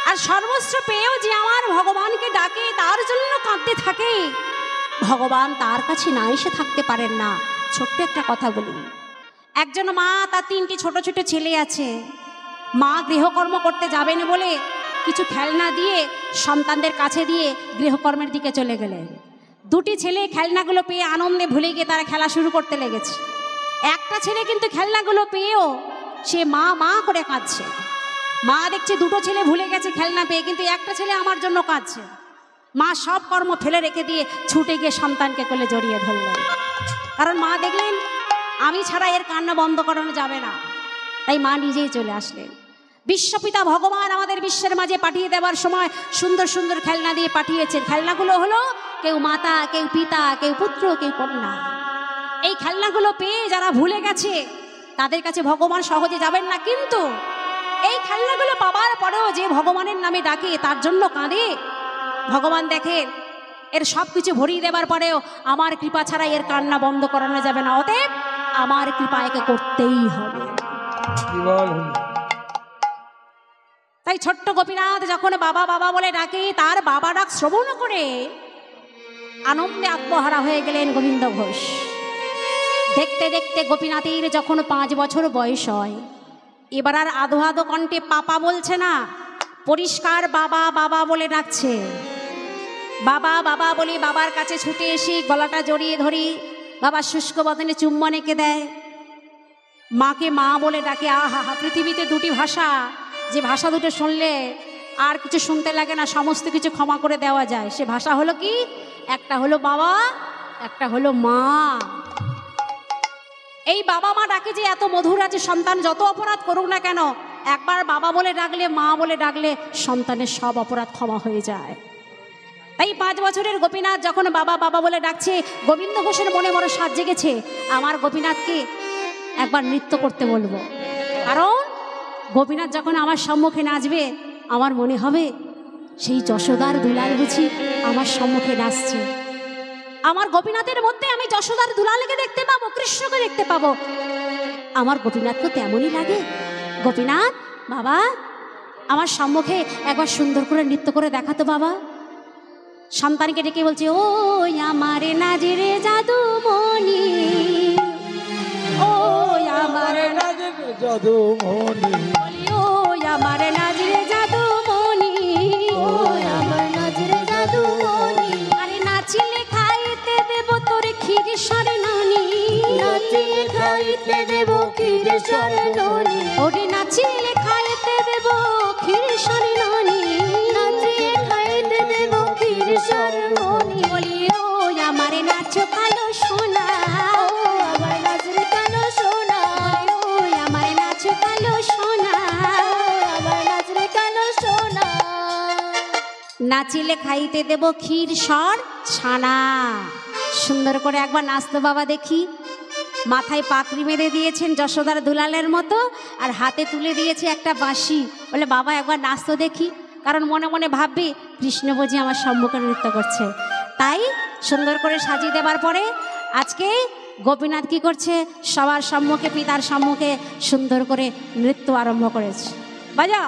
আর সর্বস্ব পেয়েও যে আমার ভগবানকে ডাকে, তার জন্য কাঁদতে থাকে, ভগবান তার কাছে না এসে থাকতে পারেন না। ছোট্ট একটা কথা বলি, একজন মা, তার 3টি ছোট ছোট ছেলে আছে। মা গৃহকর্ম করতে যাবেন বলে কিছু খেলনা দিয়ে সন্তানদের কাছে দিয়ে গৃহকর্মের দিকে চলে গেলেন। 2টি ছেলে খেলনাগুলো পেয়ে আনন্দে ভুলে গিয়ে তারা খেলা শুরু করতে লেগেছে। একটা ছেলে কিন্তু খেলনাগুলো পেয়েও সে মা মা করে কাঁদছে। মা দেখছে 2টো ছেলে ভুলে গেছে খেলনা পেয়ে, কিন্তু একটা ছেলে আমার জন্য কাঁদছে। মা সব কর্ম ফেলে রেখে দিয়ে ছুটে গিয়ে সন্তানকে কোলে জড়িয়ে ধরলেন, কারণ মা দেখলেন আমি ছাড়া এর কান্না বন্ধ করানো যাবে না। তাই মা নিজেই চলে আসলেন। বিশ্বপিতা ভগবান আমাদের বিশ্বের মাঝে পাঠিয়ে দেওয়ার সময় সুন্দর সুন্দর খেলনা দিয়ে পাঠিয়েছেন। খেলনাগুলো হলো কেউ মাতা, কেউ পিতা, কেউ পুত্র, কেউ কন্যা। এই খেলনাগুলো পেয়ে যারা ভুলে গেছে তাদের কাছে ভগবান সহজে যাবেন না, কিন্তু এই খেলনাগুলো পাবার পরেও যে ভগবানের নামে ডাকে, তার জন্য কাঁদে, ভগবান দেখেন এর সব কিছু ভরিয়ে দেবার পরেও আমার কৃপা ছাড়া এর কান্না বন্ধ করানো যাবে না। অতএব আমার কৃপা একে করতেই হবে। তাই ছোট্ট গোপীনাথ যখন বাবা বাবা বলে ডাকে, তার বাবা ডাক শ্রবণ করে আনন্দে আত্মহারা হয়ে গেলেন গোবিন্দ ঘোষ। দেখতে দেখতে গোপীনাথের যখন 5 বছর বয়স হয়, এবার আর আধো আধো কণ্ঠে পাপা বলছে না, পরিষ্কার বাবা বাবা বলে ডাকছে। বাবা বাবা বলে বাবার কাছে ছুটে এসে গলাটা জড়িয়ে ধরি, বাবা শুষ্ক বদনে চুম্বন এঁকে দেয়, মাকে মা বলে ডাকে। আহা হা, পৃথিবীতে 2টি ভাষা, যে ভাষা দুটো শুনলে আর কিছু শুনতে লাগে না, সমস্ত কিছু ক্ষমা করে দেওয়া যায়। সে ভাষা হলো কি? একটা হলো বাবা, একটা হলো মা। এই বাবা মা ডাকে যে এত মধুর আছে, সন্তান যত অপরাধ করুক না কেন, একবার বাবা বলে ডাকলে, মা বলে ডাকলে সন্তানের সব অপরাধ ক্ষমা হয়ে যায়। তাই 5 বছরের গোপীনাথ যখন বাবা বাবা বলে ডাকছে, গোবিন্দ ঘোষের মনে মনে সাজ জেগেছে, আমার গোপীনাথকে একবার নৃত্য করতে বলবো। কারণ গোপীনাথ যখন আমার সম্মুখে নাচবে, আমার মনে হবে সেই যশোদার দুলাল বুঝি আমার সম্মুখে নাচছে। আমার গোপীনাথের মধ্যে আমি যশোদার দুলালকে দেখতে পাবো, কৃষ্ণকে দেখতে পাবো। আমার গোপীনাথ তো তেমনই লাগে। গোপীনাথ বাবা, আমার সম্মুখে একবার সুন্দর করে নৃত্য করে দেখাতো বাবা। সন্তানকে ডেকে বলছে, ও আমার নাজিরে জাদুমণি, ও আমার নাজিরে জাদুমণি, ও আমার নাজিরে জাদুমণি, ও আমার নাজিরে জাদুমণি, আরে নাচিলে খাইতে দেব তোর ক্ষীর সরনানি, নাচিলে খাইতে দেব ক্ষীর সরনানি, ওরে নাচিলে খাইতে দেব ক্ষীর সরনানি, নাচিলে খাইতে দেব ক্ষীর সরনানি, বলি ও আমার নাচো কালো সোনা, ও আমার নাচরে কালো সোনা, ও আমার নাচো কালো সোনা, আমার নাচরে কালো সোনা, নাচিলে খাইতে দেব ক্ষীর সর ছানা। সুন্দর করে একবার নাচতো বাবা দেখি। মাথায় পাকড়ি মেরে দিয়েছেন যশোদার দুলালের মতো, আর হাতে তুলে দিয়েছে একটা বাঁশি। বলে বাবা একবার নাচতো দেখি, কারণ মনে মনে ভাববি কৃষ্ণ বুঝি আমার সম্মুখে নৃত্য করছে। তাই সুন্দর করে সাজিয়ে দেবার পরে আজকে গোপীনাথ কি করছে, সবার সম্মুখে, পিতার সম্মুখে সুন্দর করে নৃত্য আরম্ভ করেছে। বাজা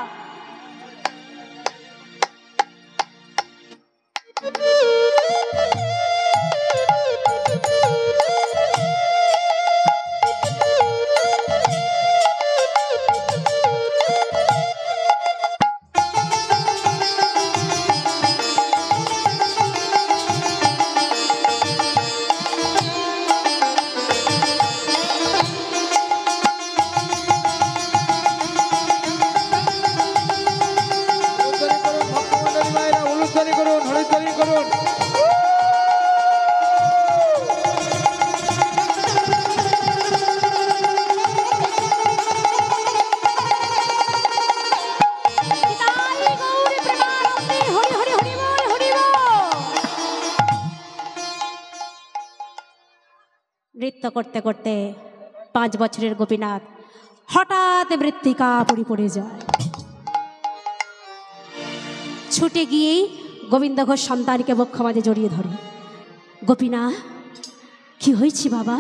নৃত্য করতে করতে 5 বছরের গোপীনাথ হঠাৎ মৃত্তিকা পড়ে যায়। ছুটে গিয়েই গোবিন্দ ঘোষ সন্তানকে বক্ষ মাঝে জড়িয়ে ধরে। গোপীনা, কি হয়েছি বাবা?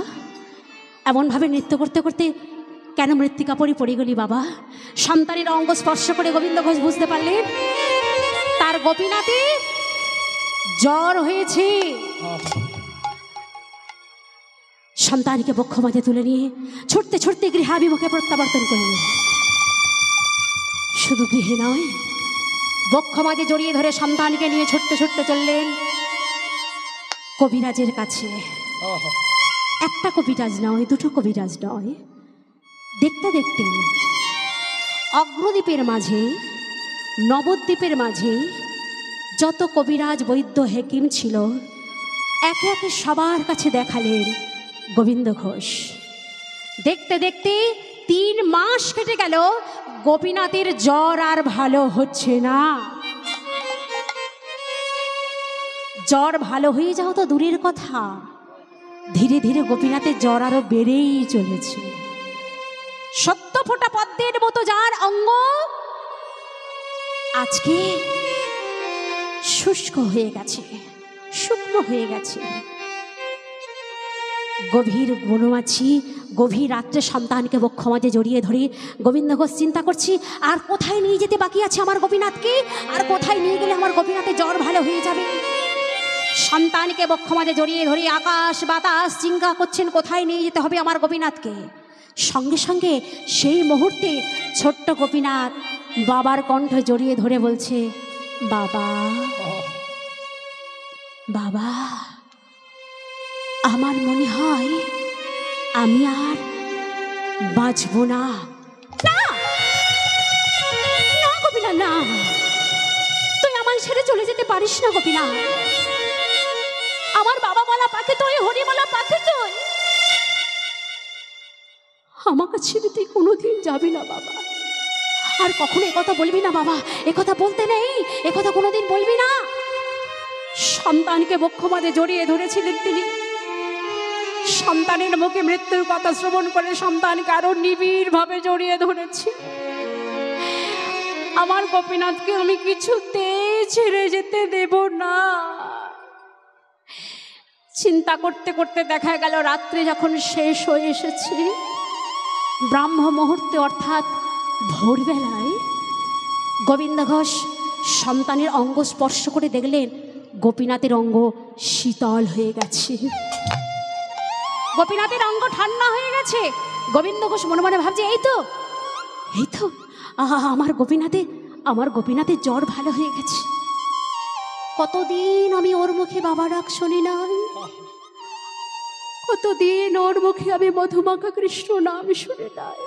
এমনভাবে নৃত্য করতে করতে কেন মৃত্তিকা পড়ে গেলি বাবা? সন্তানের অঙ্গ স্পর্শ করে গোবিন্দ ঘোষ বুঝতে পারলেন তার গোপীনাতে জ্বর হয়েছে। সন্তানকে বক্ষ মাঝে তুলে নিয়ে ছুটতে ছুটতে গৃহাভিমুখে প্রত্যাবর্তন করলেন। শুধু গৃহে নয়, বক্ষ মাঝে জড়িয়ে ধরে সন্তানকে নিয়ে ছুটতে ছুটতে চললেন কবিরাজের কাছে। একটা কবিরাজ নয়, দুটো কবিরাজ নয়, দেখতে দেখতে অগ্রদ্বীপের মাঝে, নবদ্বীপের মাঝে যত কবিরাজ বৈদ্য হেকিম ছিল একে একে সবার কাছে দেখালেন গোবিন্দ ঘোষ। দেখতে দেখতে 3 মাস কেটে গেল, গোপীনাথের জ্বর আর ভালো হচ্ছে না। জ্বর ভালো হয়ে যাও তো দূরের কথা, ধীরে ধীরে গোপীনাথের জ্বর আরো বেড়েই চলেছে। সত্য ফোঁটা পদ্মের মতো যার অঙ্গ আজকে শুষ্ক হয়ে গেছে, শুকনো হয়ে গেছে। গভীর বনমাছি গভীর রাত্রে সন্তানকে বক্ষ মাঝে জড়িয়ে ধরে গোবিন্দ ঘোষ চিন্তা করছি, আর কোথায় নিয়ে যেতে বাকি আছে আমার গোপীনাথকে? আর কোথায় নিয়ে গেলে আমার গোপীনাথের জ্বর ভালো হয়ে যাবে? সন্তানকে বক্ষ মাঝে জড়িয়ে ধরে আকাশ বাতাস চিন্তা করছেন কোথায় নিয়ে যেতে হবে আমার গোপীনাথকে। সঙ্গে সঙ্গে সেই মুহূর্তে ছোট্ট গোপীনাথ বাবার কণ্ঠ জড়িয়ে ধরে বলছে, বাবা, বাবা, আমার মনে হয় আমি আর বাঁচব না। না না গোপীনাথ, না, তুই আমার ছেড়ে চলে যেতে পারিস না গোপীনাথ। আমার বাবা বলা পাখি তুই, হরি বলা পাখি তুই, আমাকে ছেড়ে তুই কোনোদিন যাবি না বাবা। আর কখনো একথা বলবি না বাবা, একথা বলতে নেই, একথা কোনোদিন বলবি না। সন্তানকে বক্ষ মাঝে জড়িয়ে ধরেছিলেন তিনি। সন্তানের মুখে মৃত্যুর কথা শ্রবণ করে সন্তানকে আরো নিবিড় ভাবে জড়িয়ে ধরেছি। আমার গোপীনাথকে আমি কিছুতেই ছেড়ে যেতে দেব না। চিন্তা করতে করতে দেখা গেল রাত্রে যখন শেষ হয়ে এসেছে, ব্রাহ্ম মুহূর্তে অর্থাৎ ভোরবেলায় গোবিন্দ ঘোষ সন্তানের অঙ্গ স্পর্শ করে দেখলেন গোপীনাথের অঙ্গ শীতল হয়ে গেছে, গোপীনাথের অঙ্গ ঠান্ডা হয়ে গেছে। গোবিন্দ ঘোষ মনে মনে ভাবছে, এই তো আমার গোপীনাথের জ্বর ভালো হয়ে গেছে। কতদিন আমি ওর মুখে বাবা ডাক শুনি নাই, কতদিন ওর মুখে আমি মধুমাখা কৃষ্ণ নাম শুনে নাই।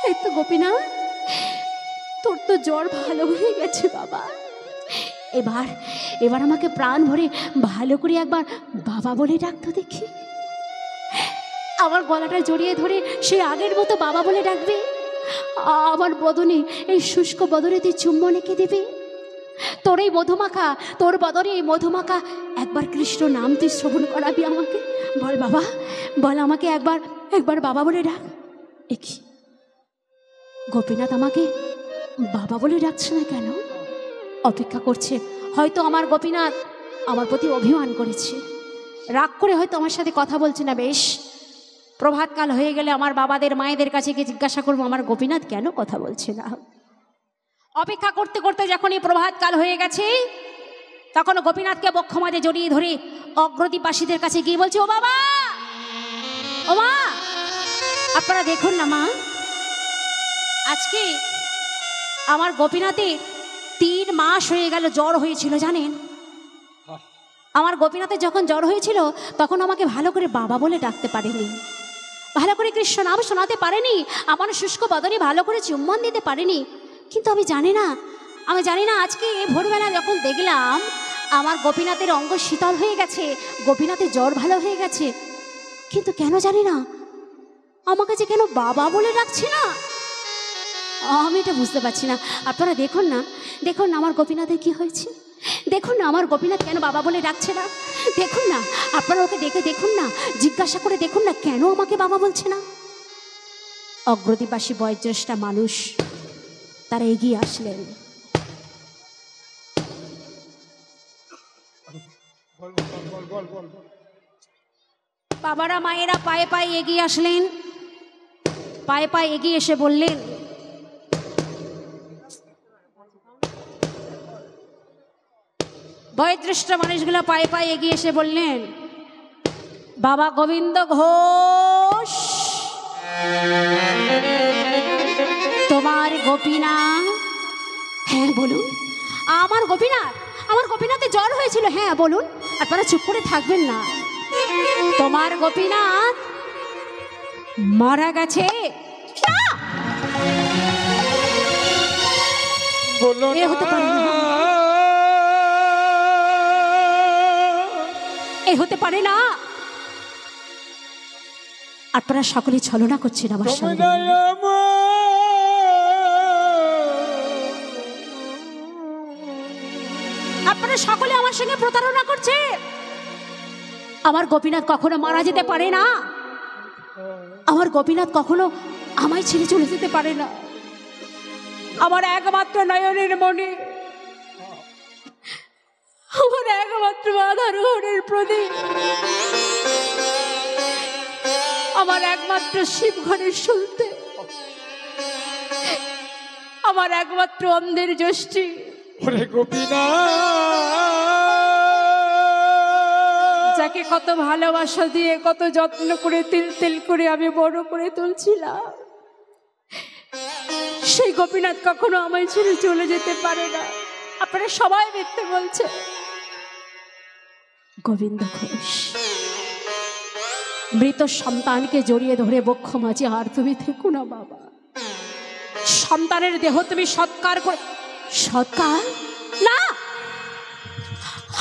এই তো গোপীনাথ, তোর তো জ্বর ভালো হয়ে গেছে বাবা। এবার আমাকে প্রাণ ভরে ভালো করে একবার বাবা বলে ডাকতো দেখি। আমার গলাটা জড়িয়ে ধরে সে আগের মতো বাবা বলে ডাকবে। আমার বদনে, এই শুষ্ক বদনে তুই চুম্বন এঁকে দেবে। তোর এই মধুমাখা, তোর বদনে এই মধুমাখা একবার কৃষ্ণ নাম তুই শ্রবণ করাবি আমাকে। বল বাবা, বল আমাকে একবার বাবা বলে ডাক। একি গোপীনাথ আমাকে বাবা বলে ডাকছে না কেন? অপেক্ষা করছে, হয়তো আমার গোপীনাথ আমার প্রতি অভিমান করেছে, রাগ করে হয়তো আমার সাথে কথা বলছে না। বেশ, প্রভাতকাল হয়ে গেলে আমার বাবাদের মায়েদের কাছে গিয়ে জিজ্ঞাসা করবো আমার গোপীনাথ কেন কথা বলছে না। অপেক্ষা করতে করতে যখনই প্রভাতকাল হয়ে গেছে, তখন গোপীনাথকে বক্ষ মাঝে জড়িয়ে ধরে অগ্রদীপবাসীদের কাছে গিয়ে বলছে, ও বাবা, ও মা, আপনারা দেখুন না মা, আজকে আমার গোপীনাথে 3 মাস হয়ে গেল জ্বর হয়েছিল জানেন। আমার গোপীনাথের যখন জ্বর হয়েছিল তখন আমাকে ভালো করে বাবা বলে ডাকতে পারেনি, ভালো করে কৃষ্ণ নাম শোনাতে পারেনি, আমার শুষ্ক বদনে ভালো করে চুম্বন দিতে পারেনি। কিন্তু আমি জানি না আজকে ভোরবেলা যখন দেখলাম আমার গোপীনাথের অঙ্গ শীতল হয়ে গেছে, গোপীনাথের জ্বর ভালো হয়ে গেছে, কিন্তু কেন জানি না আমাকে যে কেন বাবা বলে ডাকছে না, আমি এটা বুঝতে পারছি না। আপনারা দেখুন না আমার গোপীনাথের কি হয়েছে, দেখুন না আমার গোপীনাথ কেন বাবা বলে ডাকছে না। দেখুন না, আপনারা ওকে ডেকে দেখুন না, জিজ্ঞাসা করে দেখুন না কেন আমাকে বাবা বলছে না। অগ্রদীপবাসী বয়োজ্যেষ্ঠ মানুষ তারা এগিয়ে আসলেন, বল বল বল বল বল। বাবারা মায়েরা পায়ে পায়ে এগিয়ে আসলেন, পায়ে পায়ে এগিয়ে এসে বললেন, বয়োজ্যেষ্ঠ মানুষগুলো পায়ে পায়ে এগিয়ে এসে বললেন, বাবা গোবিন্দ ঘোষ, তোমার গোপীনাথ। হ্যাঁ বলুন, আমার গোপীনাথ, আমার গোপীনাথের জ্বর হয়েছিল। হ্যাঁ বলুন, আপনারা চুপ করে থাকবেন না। তোমার গোপীনাথ মারা গেছে। না! বলো এ হতে পারে না, এ হতে পারে না। আপনারা সকলে ছলনা করছেন আমার তুমি সঙ্গে। নাই আমার। আপনারা সকলে আমার সঙ্গে প্রতারণা করছে। আমার গোপীনাথ কখনো মারা যেতে পারে না। আমার গোপীনাথ কখনো আমায় ছেড়ে চলে যেতে পারে না। আমার একমাত্র নয়নের মনে, আমার একমাত্র আধার ঘরের প্রদীপ, আমার একমাত্র শিব ঘরের শুনতে, আমার একমাত্র অন্ধের জ্যোষ্ঠী, ওরে গোপীনাথ, যাকে কত ভালোবাসা দিয়ে কত যত্ন করে তিল তিল করে আমি বড় করে তুলছিলাম, সেই গোপীনাথ কখনো আমায় ছেড়ে চলে যেতে পারে না। আপনারা সবাই মিথ্যে বলছে। গোবিন্দ ঘোষ মৃত সন্তানকে জড়িয়ে ধরে বক্ষ মাঝে, আর তুমি থেকো না বাবা। সন্তানের দেহ তুমি সৎকার করে। সৎকার না,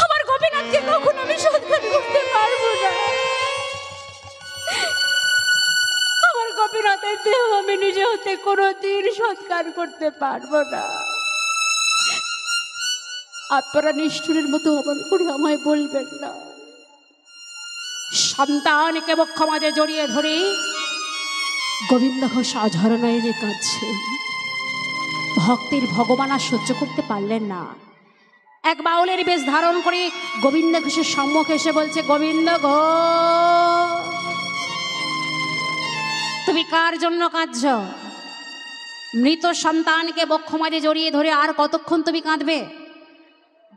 আমার গোপীনাথকে কখনো আমি সৎকার করতে পারবো না। আমার গোপীনাথের দেহ আমি নিজে হতে কোনোদিন সৎকার করতে পারবো না। আপনারা নিষ্ঠুরের মতো অমন করে আমায় বলবেন না। সন্তানকে বক্ষ মাঝে জড়িয়ে ধরে গোবিন্দ ঘোষ অঝর নয়নে কাঁদছে। ভক্তির ভগবান আর সহ্য করতে পারলেন না। এক বাউলের বেশ ধারণ করে গোবিন্দ ঘোষের সম্মুখে এসে বলছে, গোবিন্দ ঘোষ, তুমি কার জন্য কাঁদছ? মৃত সন্তানকে বক্ষ মাঝে জড়িয়ে ধরে আর কতক্ষণ তুমি কাঁদবে?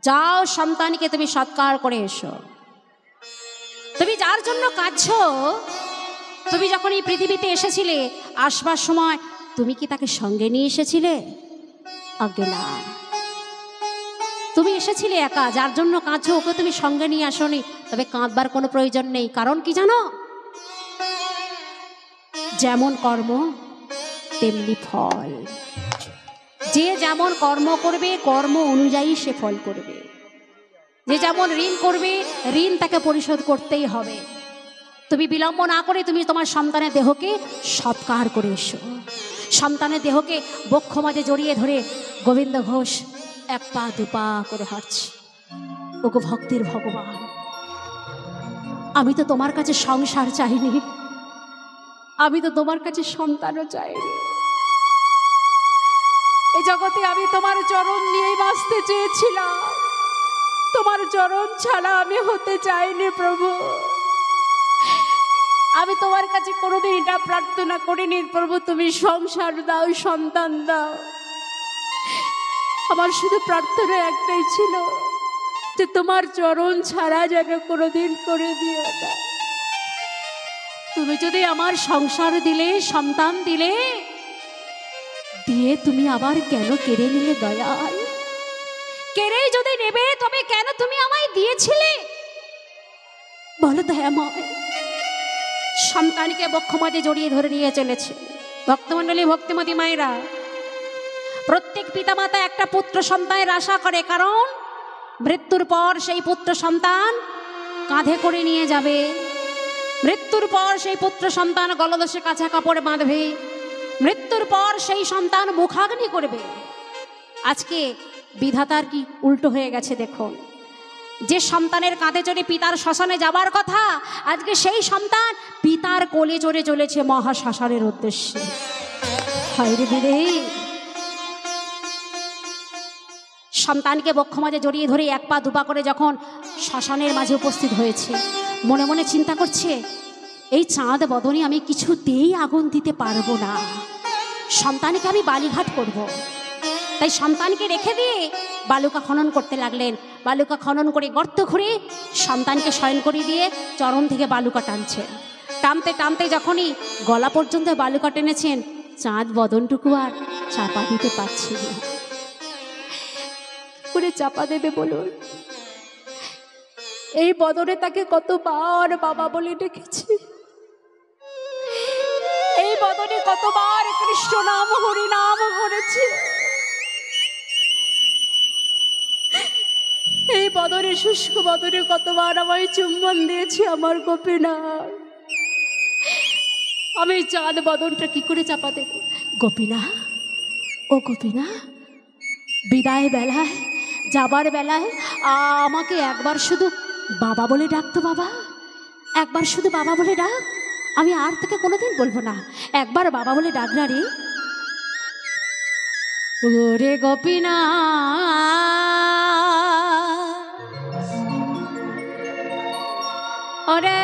যাও, সন্তানকে তুমি সৎকার করে এসো। তুমি যার জন্য কাঁদছ, তুমি যখন এই পৃথিবীতে এসেছিলে, আসবার সময় তুমি কি তাকে সঙ্গে নিয়ে এসেছিলে? আজ্ঞে না, তুমি এসেছিলে একা। যার জন্য কাঁদছো ওকে তুমি সঙ্গে নিয়ে আসোনি। তবে কাঁদবার কোনো প্রয়োজন নেই। কারণ কি জানো? যেমন কর্ম তেমনি ফল। যে যেমন কর্ম করবে, কর্ম অনুযায়ী সে ফল করবে। যে যেমন ঋণ করবে, ঋণ তাকে পরিশোধ করতেই হবে। তুমি বিলম্ব না করে তুমি তোমার সন্তানের দেহকে সৎকার করে এসো। সন্তানের দেহকে বক্ষ মাঝে জড়িয়ে ধরে গোবিন্দ ঘোষ এক পা দুপা করে হাঁটছে। ওগো ভক্তির ভগবান, আমি তো তোমার কাছে সংসার চাইনি, আমি তো তোমার কাছে সন্তানও চাইনি। এই জগতে আমি তোমার চরণ নিয়েই বাঁচতে চেয়েছিলাম। তোমার চরণ ছাড়া আমি হতে চাইনি প্রভু। আমি তোমার কাছে কোনোদিন এটা প্রার্থনা করিনি প্রভু, তুমি সংসার দাও, সন্তান দাও। আমার শুধু প্রার্থনা একটাই ছিল যে তোমার চরণ ছাড়া যেন কোনোদিন করে দিও না। তুমি যদি আমার সংসার দিলে, সন্তান দিলে, দিয়ে তুমি আবার কেন কেড়ে নিলে দয়াল? কেড়েই যদি নেবে তবে কেন তুমি আমায় দিয়েছিলে? বলো দয়াময়। সন্তানকে বক্ষ মাঝে জড়িয়ে ধরে নিয়ে চলেছে। ভক্তমণ্ডলী, ভক্তিমতী মায়েরা, প্রত্যেক পিতামাতা একটা পুত্র সন্তানের আশা করে। কারণ মৃত্যুর পর সেই পুত্র সন্তান কাঁধে করে নিয়ে যাবে। মৃত্যুর পর সেই পুত্র সন্তান গলদোষে কাঁচা কাপড় বাঁধবে। মৃত্যুর পর সেই সন্তান মুখাগ্নি করবে। আজকে বিধাতার কি উল্টো হয়ে গেছে দেখুন। যে সন্তানের কাঁধে চড়ে পিতার শ্মশানে যাবার কথা, আজকে সেই সন্তান পিতার কোলে চড়ে চলেছে মহাশ্মশানের উদ্দেশ্যে। হায় রে বিরে! সন্তানকে বক্ষ মাঝে জড়িয়ে ধরে এক পা দুপা করে যখন শ্মশানের মাঝে উপস্থিত হয়েছে। মনে মনে চিন্তা করছে, এই চাঁদ বদনে আমি কিছুতেই আগুন দিতে পারবো না, সন্তানকে আমি বালিঘাট করব। তাই সন্তানকে রেখে দিয়ে বালুকা খনন করতে লাগলেন। বালুকা খনন করে গর্ত খুঁড়ে সন্তানকে শয়ন করে দিয়ে চরণ থেকে বালুকা টানছে। টানতে টানতে যখনই গলা পর্যন্ত বালুকা টেনেছেন, চাঁদ বদনটুকু আর চাপা দিতে পারছি না। করে চাপা দেবে বলুন? এই বদনে তাকে কতবার বাবা বলে ডেকেছি, এই বদনে কতবার কৃষ্ণ নাম হরি নাম করেছে, এই বদনে শুষ্ক বদনে কতবার আমায় চুম্বন দিয়েছে আমার গোপীনাথ। আমি চাঁদ বদনটা কি করে চাপা দেব? গোপীনা, ও গোপীনা, বিদায় বেলায় যাবার বেলায় আমাকে একবার শুধু বাবা বলে ডাকতো। বাবা, একবার শুধু বাবা বলে ডাক, আমি আর তোকে কোনোদিন বলবো না। একবার বাবা বলে ডাক না রে। ওরে গোপীনা, ওরে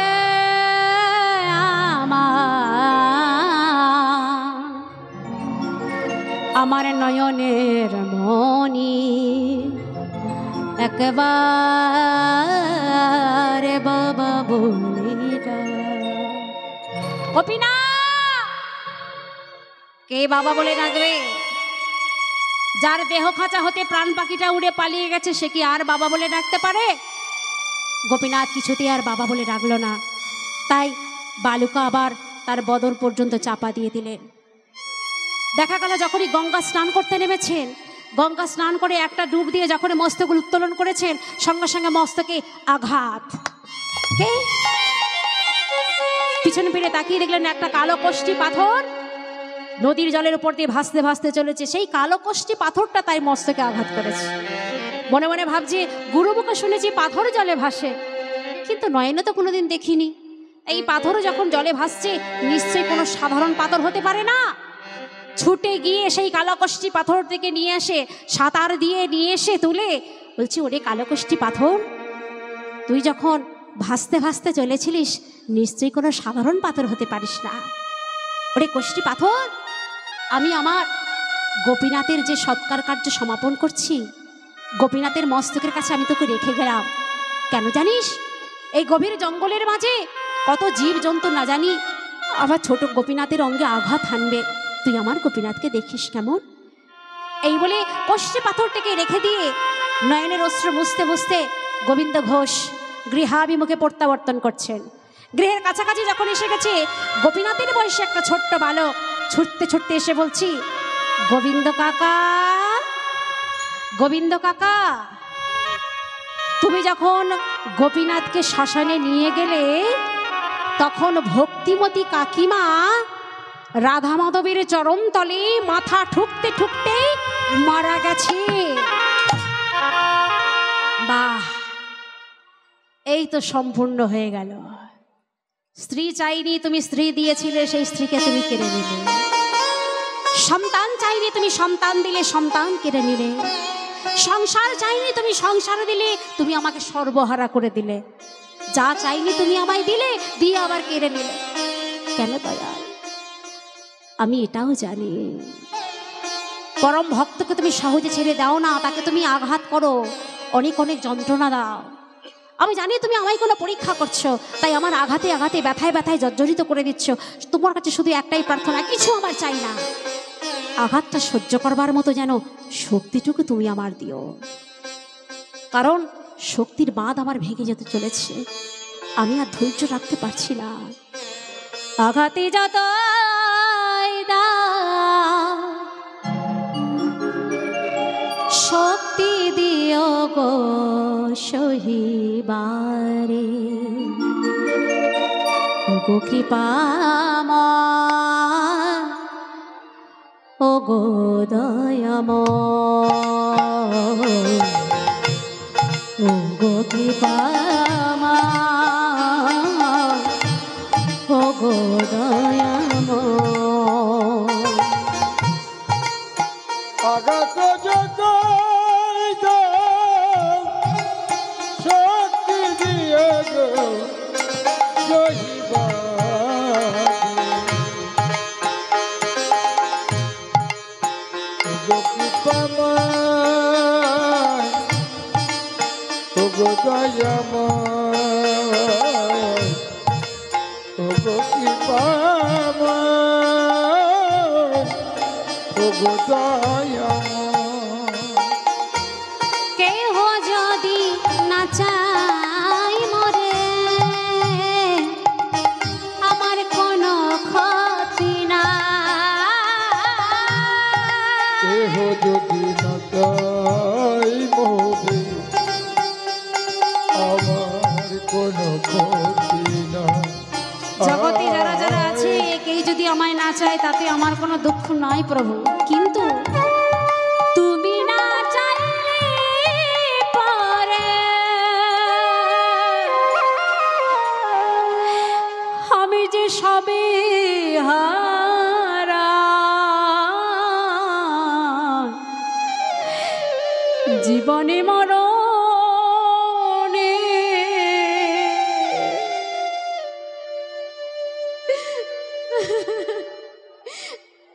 আমার নয়নের মনি, একবার বাবা বলে গোপীনা। কে বাবা বলে ডাকবে? যার দেহ খাঁচা হতে প্রাণ পাখিটা উড়ে পালিয়ে গেছে, সে কি আর বাবা বলে ডাকতে পারে? গোপীনাথ কিছুতেই আর বাবা বলে ডাকলো না। তাই বালুকা আবার তার বদন পর্যন্ত চাপা দিয়ে দিলেন। দেখা গেল যখনই গঙ্গা স্নান করতে নেমেছেন, গঙ্গা স্নান করে একটা ডুব দিয়ে যখন মস্তক উত্তোলন করেছেন, সঙ্গে সঙ্গে মস্তকে আঘাত। পিছনে ফিরে তাকিয়ে দেখলেন একটা কালো কষ্টি পাথর নদীর জলের উপর দিয়ে ভাসতে ভাসতে চলেছে। সেই কালো কষ্টি পাথরটা তাই মস্তকে আঘাত করেছে। মনে মনে ভাবছে, গুরুমুখে শুনেছি পাথর জলে ভাসে, কিন্তু নয়নে তো কোনোদিন দেখিনি। এই পাথরও যখন জলে ভাসছে, নিশ্চয়ই কোনো সাধারণ পাথর হতে পারে না। ছুটে গিয়ে সেই কালোকষ্টি পাথর থেকে নিয়ে আসে, সাঁতার দিয়ে নিয়ে এসে তুলে বলছি, ওরে কালোকষ্টি পাথর, তুই যখন ভাসতে ভাসতে চলেছিলিস, নিশ্চয়ই কোনো সাধারণ পাথর হতে পারিস না। ওরে কষ্টি পাথর, আমি আমার গোপীনাথের যে সৎকার কার্য সমাপন করছি, গোপীনাথের মস্তকের কাছে আমি তোকে রেখে গেলাম। কেন জানিস? এই গভীর জঙ্গলের মাঝে কত জীব জন্তু না জানি আবার ছোট গোপীনাথের অঙ্গে আঘাত হানবে, তুই আমার গোপীনাথকে দেখিস কেমন। এই বলে কষ্টি পাথরটাকে রেখে দিয়ে নয়নের অশ্রু মুছতে মুছতে গোবিন্দ ঘোষ গৃহাভিমুখে প্রত্যাবর্তন করছেন। গৃহের কাছাকাছি যখন এসে গেছে, গোপীনাথের বয়সে একটা ছোট্ট বালক ছুটতে ছুটতে এসে বলছি, গোবিন্দ কাকা, গোবিন্দ কাকা, তুমি যখন গোপীনাথকে শ্মশানে নিয়ে গেলে, তখন ভক্তিমতী কাকিমা রাধা মাধবের চরণ তলে মাথা ঠুকতে ঠুকতে মারা গেছে। বাহ, এই তো সম্পূর্ণ হয়ে গেল। স্ত্রী চাইনি, তুমি স্ত্রী দিয়েছিলে, সেই স্ত্রীকে তুমি কেড়ে নিলে। সন্তান চাইনি, তুমি সন্তান দিলে, সন্তান কেড়ে নিলে। সংসার চাইনি, তুমি সংসার দিলে, তুমি আমাকে সর্বহারা করে দিলে। যা চাইনি তুমি আমায় দিলে, দিয়ে আবার কেড়ে নিলে। কেন দয়াল? আমি এটাও জানি, পরম ভক্তকে তুমি সহজে ছেড়ে দাও না, তাকে তুমি আঘাত করো, অনেক অনেক যন্ত্রণা দাও। আমি জানি তুমি আমায় কোনো পরীক্ষা করছো, তাই আমার আঘাতে আঘাতে ব্যথায় ব্যথায় জর্জরিত করে দিচ্ছ। তোমার কাছে শুধু একটাই প্রার্থনা, কিছু আমার চাই না, আঘাতটা সহ্য করবার মতো যেন শক্তিটুকু তুমি আমার দিও। কারণ শক্তির বাঁধ আমার ভেঙে যেতে চলেছে, আমি আর ধৈর্য রাখতে পারছি না। আঘাতে যত শক্তি দিও গো সহিবারে, গো কৃপাময়, ও গো দয়াময়, ও গো কৃপাময়, ও গো দয়াময়। আঘাত যত শক্তি কেহ যদি না চাই মরে আমার কোনো ক্ষতি না, কেহ যদি না চাই মরে আমার কোনো ক্ষতি না। জগতে যারা যারা আছে কেউ যদি আমায় না চায় তাতে আমার কোনো দুঃখ নয় প্রভু, কিন্তু তুমি না চাইলে পরে আমি যে সবে হারা, জীবনে মরণে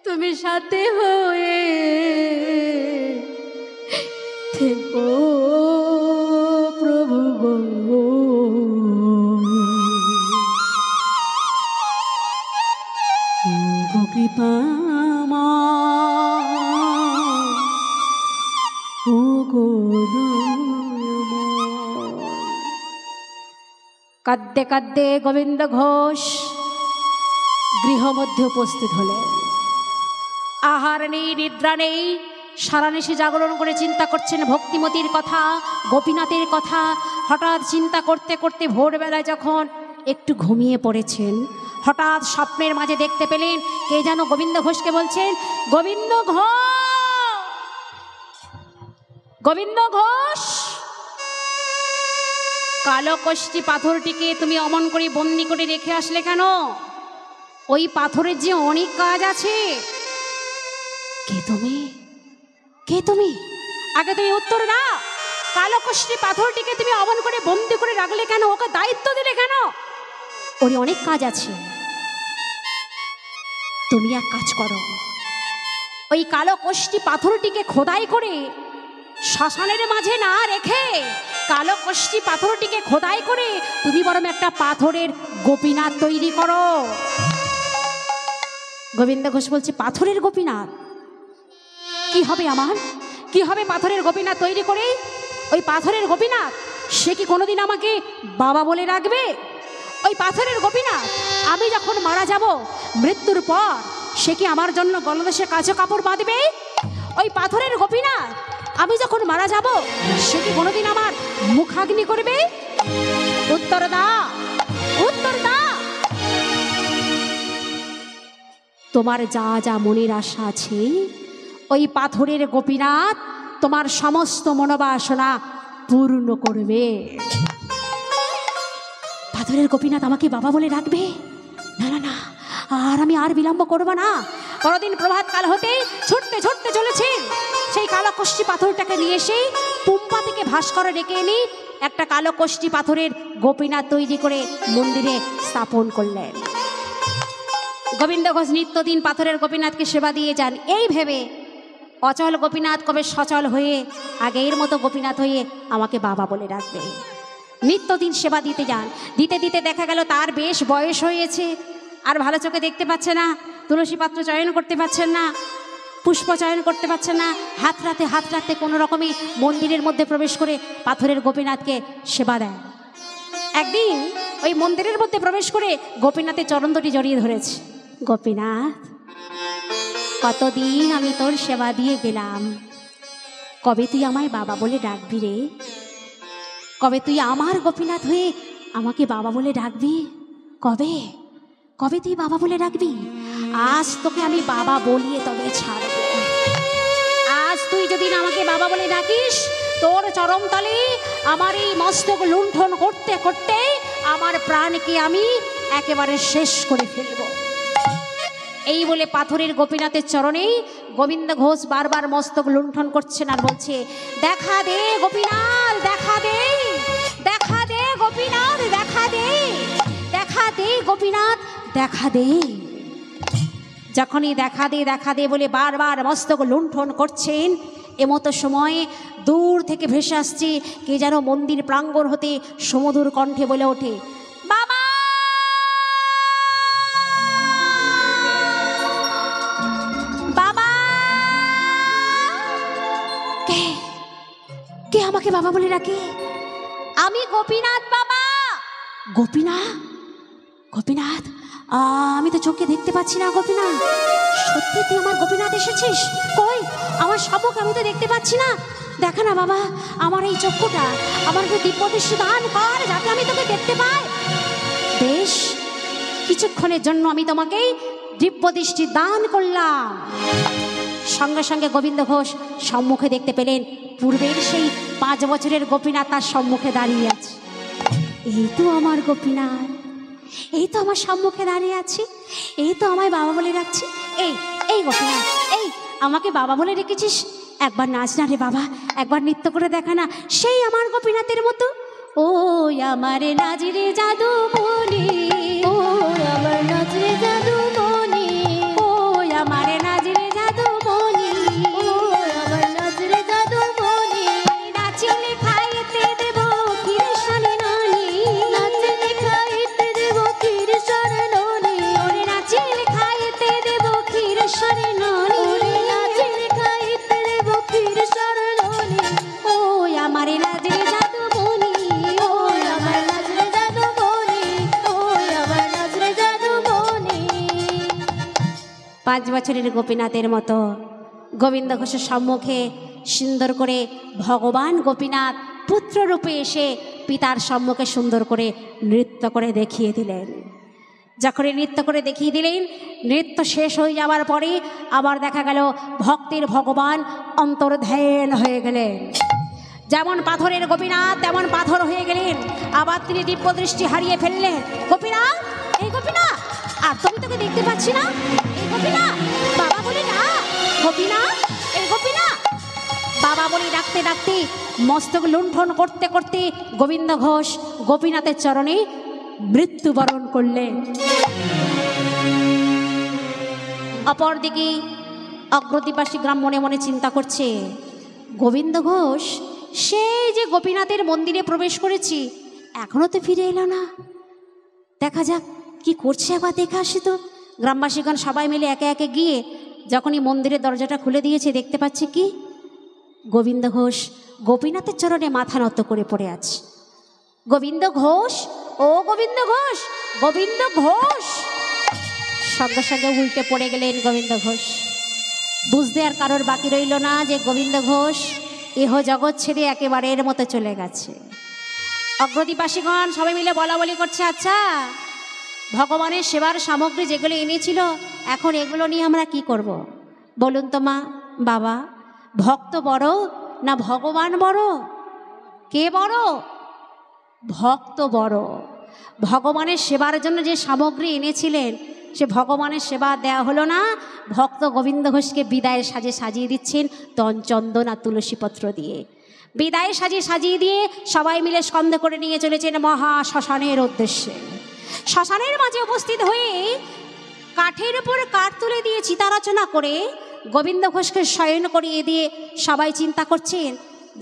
তুমি সাথে হয়ে থেকো প্রভু গো। গো কৃপাময়, ও গো দয়াময়। কাঁদতে কাঁদতে গোবিন্দ ঘোষ গৃহমধ্যে উপস্থিত হলেন। আহার নেই, নিদ্রা নেই, সারানিশি জাগরণ করে চিন্তা করছেন ভক্তিমতীর কথা, গোপীনাথের কথা। হঠাৎ চিন্তা করতে করতে ভোরবেলায় যখন একটু ঘুমিয়ে পড়েছেন, হঠাৎ স্বপ্নের মাঝে দেখতে পেলেন কে যেন গোবিন্দ ঘোষকে বলছেন, গোবিন্দ ঘোষ, গোবিন্দ ঘোষ, কালো কষ্টি পাথরটিকে তুমি অমন করে বন্দি করে রেখে আসলে কেন? ওই পাথরের যে অনেক কাজ আছে। কে তুমি? কে তুমি? আগে তুমি উত্তর না। কালো কষ্টি পাথরটিকে তুমি অমন করে বন্দি করে রাখলে কেন? ওকে দায়িত্ব দিলে কেন? ওর অনেক কাজ আছে। তুমি এক কাজ করো, ওই কালো কষ্টি পাথরটিকে খোদাই করে শ্মশানের মাঝে না রেখে, কালো কষ্টি পাথরটিকে খোদাই করে তুমি বরং একটা পাথরের গোপীনাথ তৈরি করো। গোবিন্দ ঘোষ বলছে, পাথরের গোপীনাথ? কি হবে আমার? কি হবে পাথরের গোপীনাথ তৈরি করে? ওই পাথরের গোপীনাথ সে কি কোনোদিন আমাকে বাবা বলে রাখবে? ওই পাথরের গোপীনাথ আমি যখন মারা যাব, মৃত্যুর পর সে কি আমার জন্য গলদেশে কাঁচো কাপড় বাঁধবে? ওই পাথরের গোপীনাথ আমি যখন মারা যাব, সে কি কোনোদিন আমার মুখাগ্নি করবে? উত্তর দা, উত্তর দা। তোমার যা যা মনের আশা আছে, ওই পাথরের গোপীনাথ তোমার সমস্ত মনোবাসনা পূর্ণ করবে। পাথরের গোপীনাথ আমাকে বাবা বলে রাখবে? না না না, আর আমি আর বিলম্ব করব না। পরদিন প্রভাত কাল হতে ছুটতে ছুটতে চলেছেন, সেই কালো কষ্টি পাথরটাকে নিয়ে এসে পুম্পা থেকে ভাস্কর ডেকে এনে একটা কালো কষ্টি পাথরের গোপীনাথ তৈরি করে মন্দিরে স্থাপন করলেন। গোবিন্দ ঘোষ নিত্যদিন পাথরের গোপীনাথকে সেবা দিয়ে যান, এই ভেবে অচল গোপীনাথ কবে সচল হয়ে আগের মতো গোপীনাথ হয়ে আমাকে বাবা বলে ডাকবে। নিত্যদিন সেবা দিতে যান, দিতে দিতে দেখা গেল তার বেশ বয়স হয়েছে, আর ভালো চোখে দেখতে পাচ্ছে না, তুলসী পাত্র চয়ন করতে পারছেন না, পুষ্প চয়ন করতে পারছেন না। হাত রাতে কোনো রকমই মন্দিরের মধ্যে প্রবেশ করে পাথরের গোপীনাথকে সেবা দেয়। একদিন ওই মন্দিরের মধ্যে প্রবেশ করে গোপীনাথের চরণ দুটি জড়িয়ে ধরেছে। গোপীনাথ, কতদিন আমি তোর সেবা দিয়ে গেলাম, কবে তুই আমায় বাবা বলে ডাকবি রে? কবে তুই আমার গোপীনাথ হয়ে আমাকে বাবা বলে ডাকবি? কবে কবে তুই বাবা বলে ডাকবি? আজ তোকে আমি বাবা বলিয়ে তবে ছাড়ব। আজ তুই যদি না আমাকে বাবা বলে ডাকিস, তোর চরমতলে আমার এই মস্তক লুণ্ঠন করতে করতে আমার প্রাণকে আমি একেবারে শেষ করে ফেলব। এই বলে পাথরের গোপীনাথের চরণে গোবিন্দ ঘোষ বারবার মস্তক লুণ্ঠন করছেন আর বলছে, দেখা দে গোপীনাথ, দেখা দে, দেখা দে গোপীনাথ, দেখা দে, দেখা দে গোপীনাথ, দেখা দে। যখনই দেখা দে বলে বারবার মস্তক লুণ্ঠন করছেন, এমতো সময় দূর থেকে ভেসে আসছে কে যেন মন্দির প্রাঙ্গণ হতে সুমধুর কণ্ঠে বলে ওঠে, বাবা বাবা। কে কে আমাকে বাবা বলে ডাকে? আমি গোপীনাথ বাবা। গোপীনাথ? গোপীনাথ, আমি তো চোখে দেখতে পাচ্ছি না গোপীনাথ। সত্যি তুই আমার গোপীনাথ এসেছিস? কই আমার শাবক, আমি তো দেখতে পাচ্ছি না। দেখা না বাবা আমার এই চক্ষুটা, আমার দিব্য দৃষ্টি দান কর যাতে আমি তোকে দেখতে পাই। বেশ, কিছুক্ষণের জন্য আমি তোমাকে দিব্য দৃষ্টি দান করলাম। সঙ্গে সঙ্গে গোবিন্দ ঘোষ সম্মুখে দেখতে পেলেন পূর্বের সেই 5 বছরের গোপীনাথ তার সম্মুখে দাঁড়িয়ে আছে। এই তো আমার গোপীনাথ, এই তো আমার সম্মুখে দাঁড়িয়ে আছে, এই তো আমায় বাবা বলে রাখছি। এই এই গোপীনাথ, এই আমাকে বাবা বলে রেখেছিস, একবার নাচ না রে বাবা, একবার নৃত্য করে দেখা না সেই আমার গোপীনাথের মতো। ও আমার নাচরে জাদু মনি, ও আমার নাচরে জাদু মনি, ও আমার নাচরে জাদু মনি, ও আমার নাচরে জাদু মনি, নাচিলে খাইতে দেব কৃষ্ণে ননি, নাচলে খাইতে দেব কৃষ্ণের ননি, ওরে নাচিলে খাইতে দেব কৃষ্ণে ননি, ওরে নাচলে খাইতে দেব কৃষ্ণের ননি, ও আমার নাচরে জাদু মনি, ও আমার নাচরে জাদু মনি, ও আমার নাচরে জাদু মনি। 5 বছরের গোপীনাথের মতো গোবিন্দ ঘোষের সম্মুখে সুন্দর করে ভগবান গোপীনাথ পুত্ররূপে এসে পিতার সম্মুখে সুন্দর করে নৃত্য করে দেখিয়ে দিলেন। যখন নৃত্য করে দেখিয়ে দিলেন, নৃত্য শেষ হয়ে যাওয়ার পরে আবার দেখা গেল ভক্তের ভগবান অন্তর্ধ্যান হয়ে গেলেন। যেমন পাথরের গোপীনাথ তেমন পাথর হয়ে গেলেন। আবার তিনি দিব্য দৃষ্টি হারিয়ে ফেললেন। গোপীনাথ, এই গোপীনাথ, আর তুমি তোকে দেখতে পাচ্ছি না। এই গোপীনাথ, বাবা বলে না। গোপীনাথ, এই গোপীনাথ, বাবা বলে ডাকতে ডাকতে মস্তক লুণ্ঠন করতে করতে গোবিন্দ ঘোষ গোপীনাথের চরণে মৃত্যুবরণ করলেন। অপরদিকে অগ্রদ্বীপবাসী গ্রাম মনে মনে চিন্তা করছে, গোবিন্দ ঘোষ সেই যে গোপীনাথের মন্দিরে প্রবেশ করেছি, এখনো তো ফিরে এলো না। দেখা যাক কি করছে, একবার দেখে আসি তো। গ্রামবাসীগণ সবাই মিলে একে একে গিয়ে যখনই মন্দিরের দরজাটা খুলে দিয়েছে, দেখতে পাচ্ছে কি গোবিন্দ ঘোষ গোপীনাথের চরণে মাথা নত করে পড়ে আছে। গোবিন্দ ঘোষ, ও গোবিন্দ ঘোষ, গোবিন্দ ঘোষ। সঙ্গে সঙ্গে উল্টে পড়ে গেলেন গোবিন্দ ঘোষ। বুঝতে আর কারোর বাকি রইল না যে গোবিন্দ ঘোষ ইহ জগৎ ছেড়ে একেবারের মতো চলে গেছে। অগ্রদ্বীপবাসীগণ সবাই মিলে বলা বলি করছে, আচ্ছা ভগবানের সেবার সামগ্রী যেগুলো এনেছিল, এখন এগুলো নিয়ে আমরা কি করব? বলুন তো মা, বাবা, ভক্ত বড় না ভগবান বড়? কে বড়? ভক্ত বড়। ভগবানের সেবার জন্য যে সামগ্রী এনেছিলেন, সে ভগবানের সেবা দেওয়া হলো না। ভক্ত গোবিন্দ ঘোষকে বিদায়ের সাজে সাজিয়ে দিচ্ছেন তন চন্দন আর তুলসীপত্র দিয়ে। বিদায়ের সাজে সাজিয়ে দিয়ে সবাই মিলে স্কন্ধ করে নিয়ে চলেছেন মহা শ্মশানের উদ্দেশ্যে। শ্মশানের মাঝে উপস্থিত হয়ে কাঠের উপর কাঠ তুলে দিয়ে চিতারচনা করে গোবিন্দ ঘোষকে শয়ন করিয়ে দিয়ে সবাই চিন্তা করছেন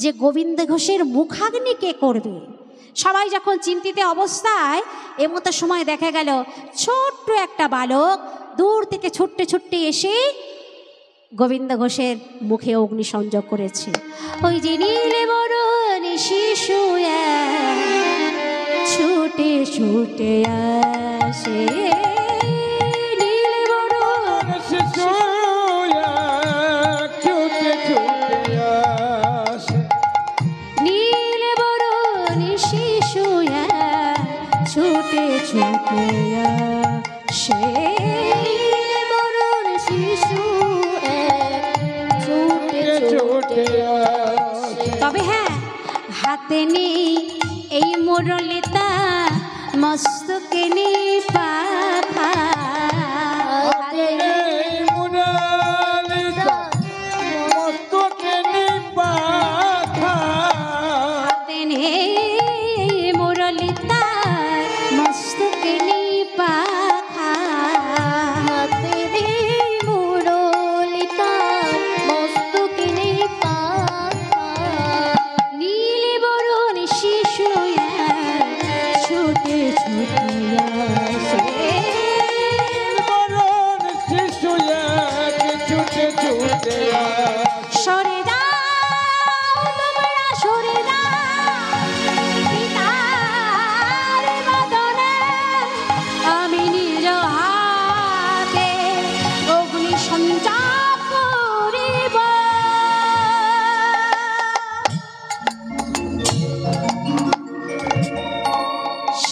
যে গোবিন্দ ঘোষের মুখাগ্নি কে করবে। সবাই যখন চিন্তিত অবস্থায় এমতো সময় দেখা গেল ছোট্ট একটা বালক দূর থেকে ছুটতে ছুটতে এসে গোবিন্দ ঘোষের মুখে অগ্নিসংযোগ করেছে। ওই যে নীলে বরণ শিশু ছুটে ছুটে আসে, নীলে বরণ শিশু ছুটে ছুটে আসে, নীলে বরণ শিশু ছুটে ছুটে আসে, নীলে বরণ শিশু ছুটে ছুটে আসে। তবে হ্যাঁ, হাতে নেই এই মুরলিতা, মস্তকে নেই পাখা, হাতে নেই মুরালিতা, মস্তকে নেই পাখা, হাতে নেই মুরলিতা, মস্তকে নেই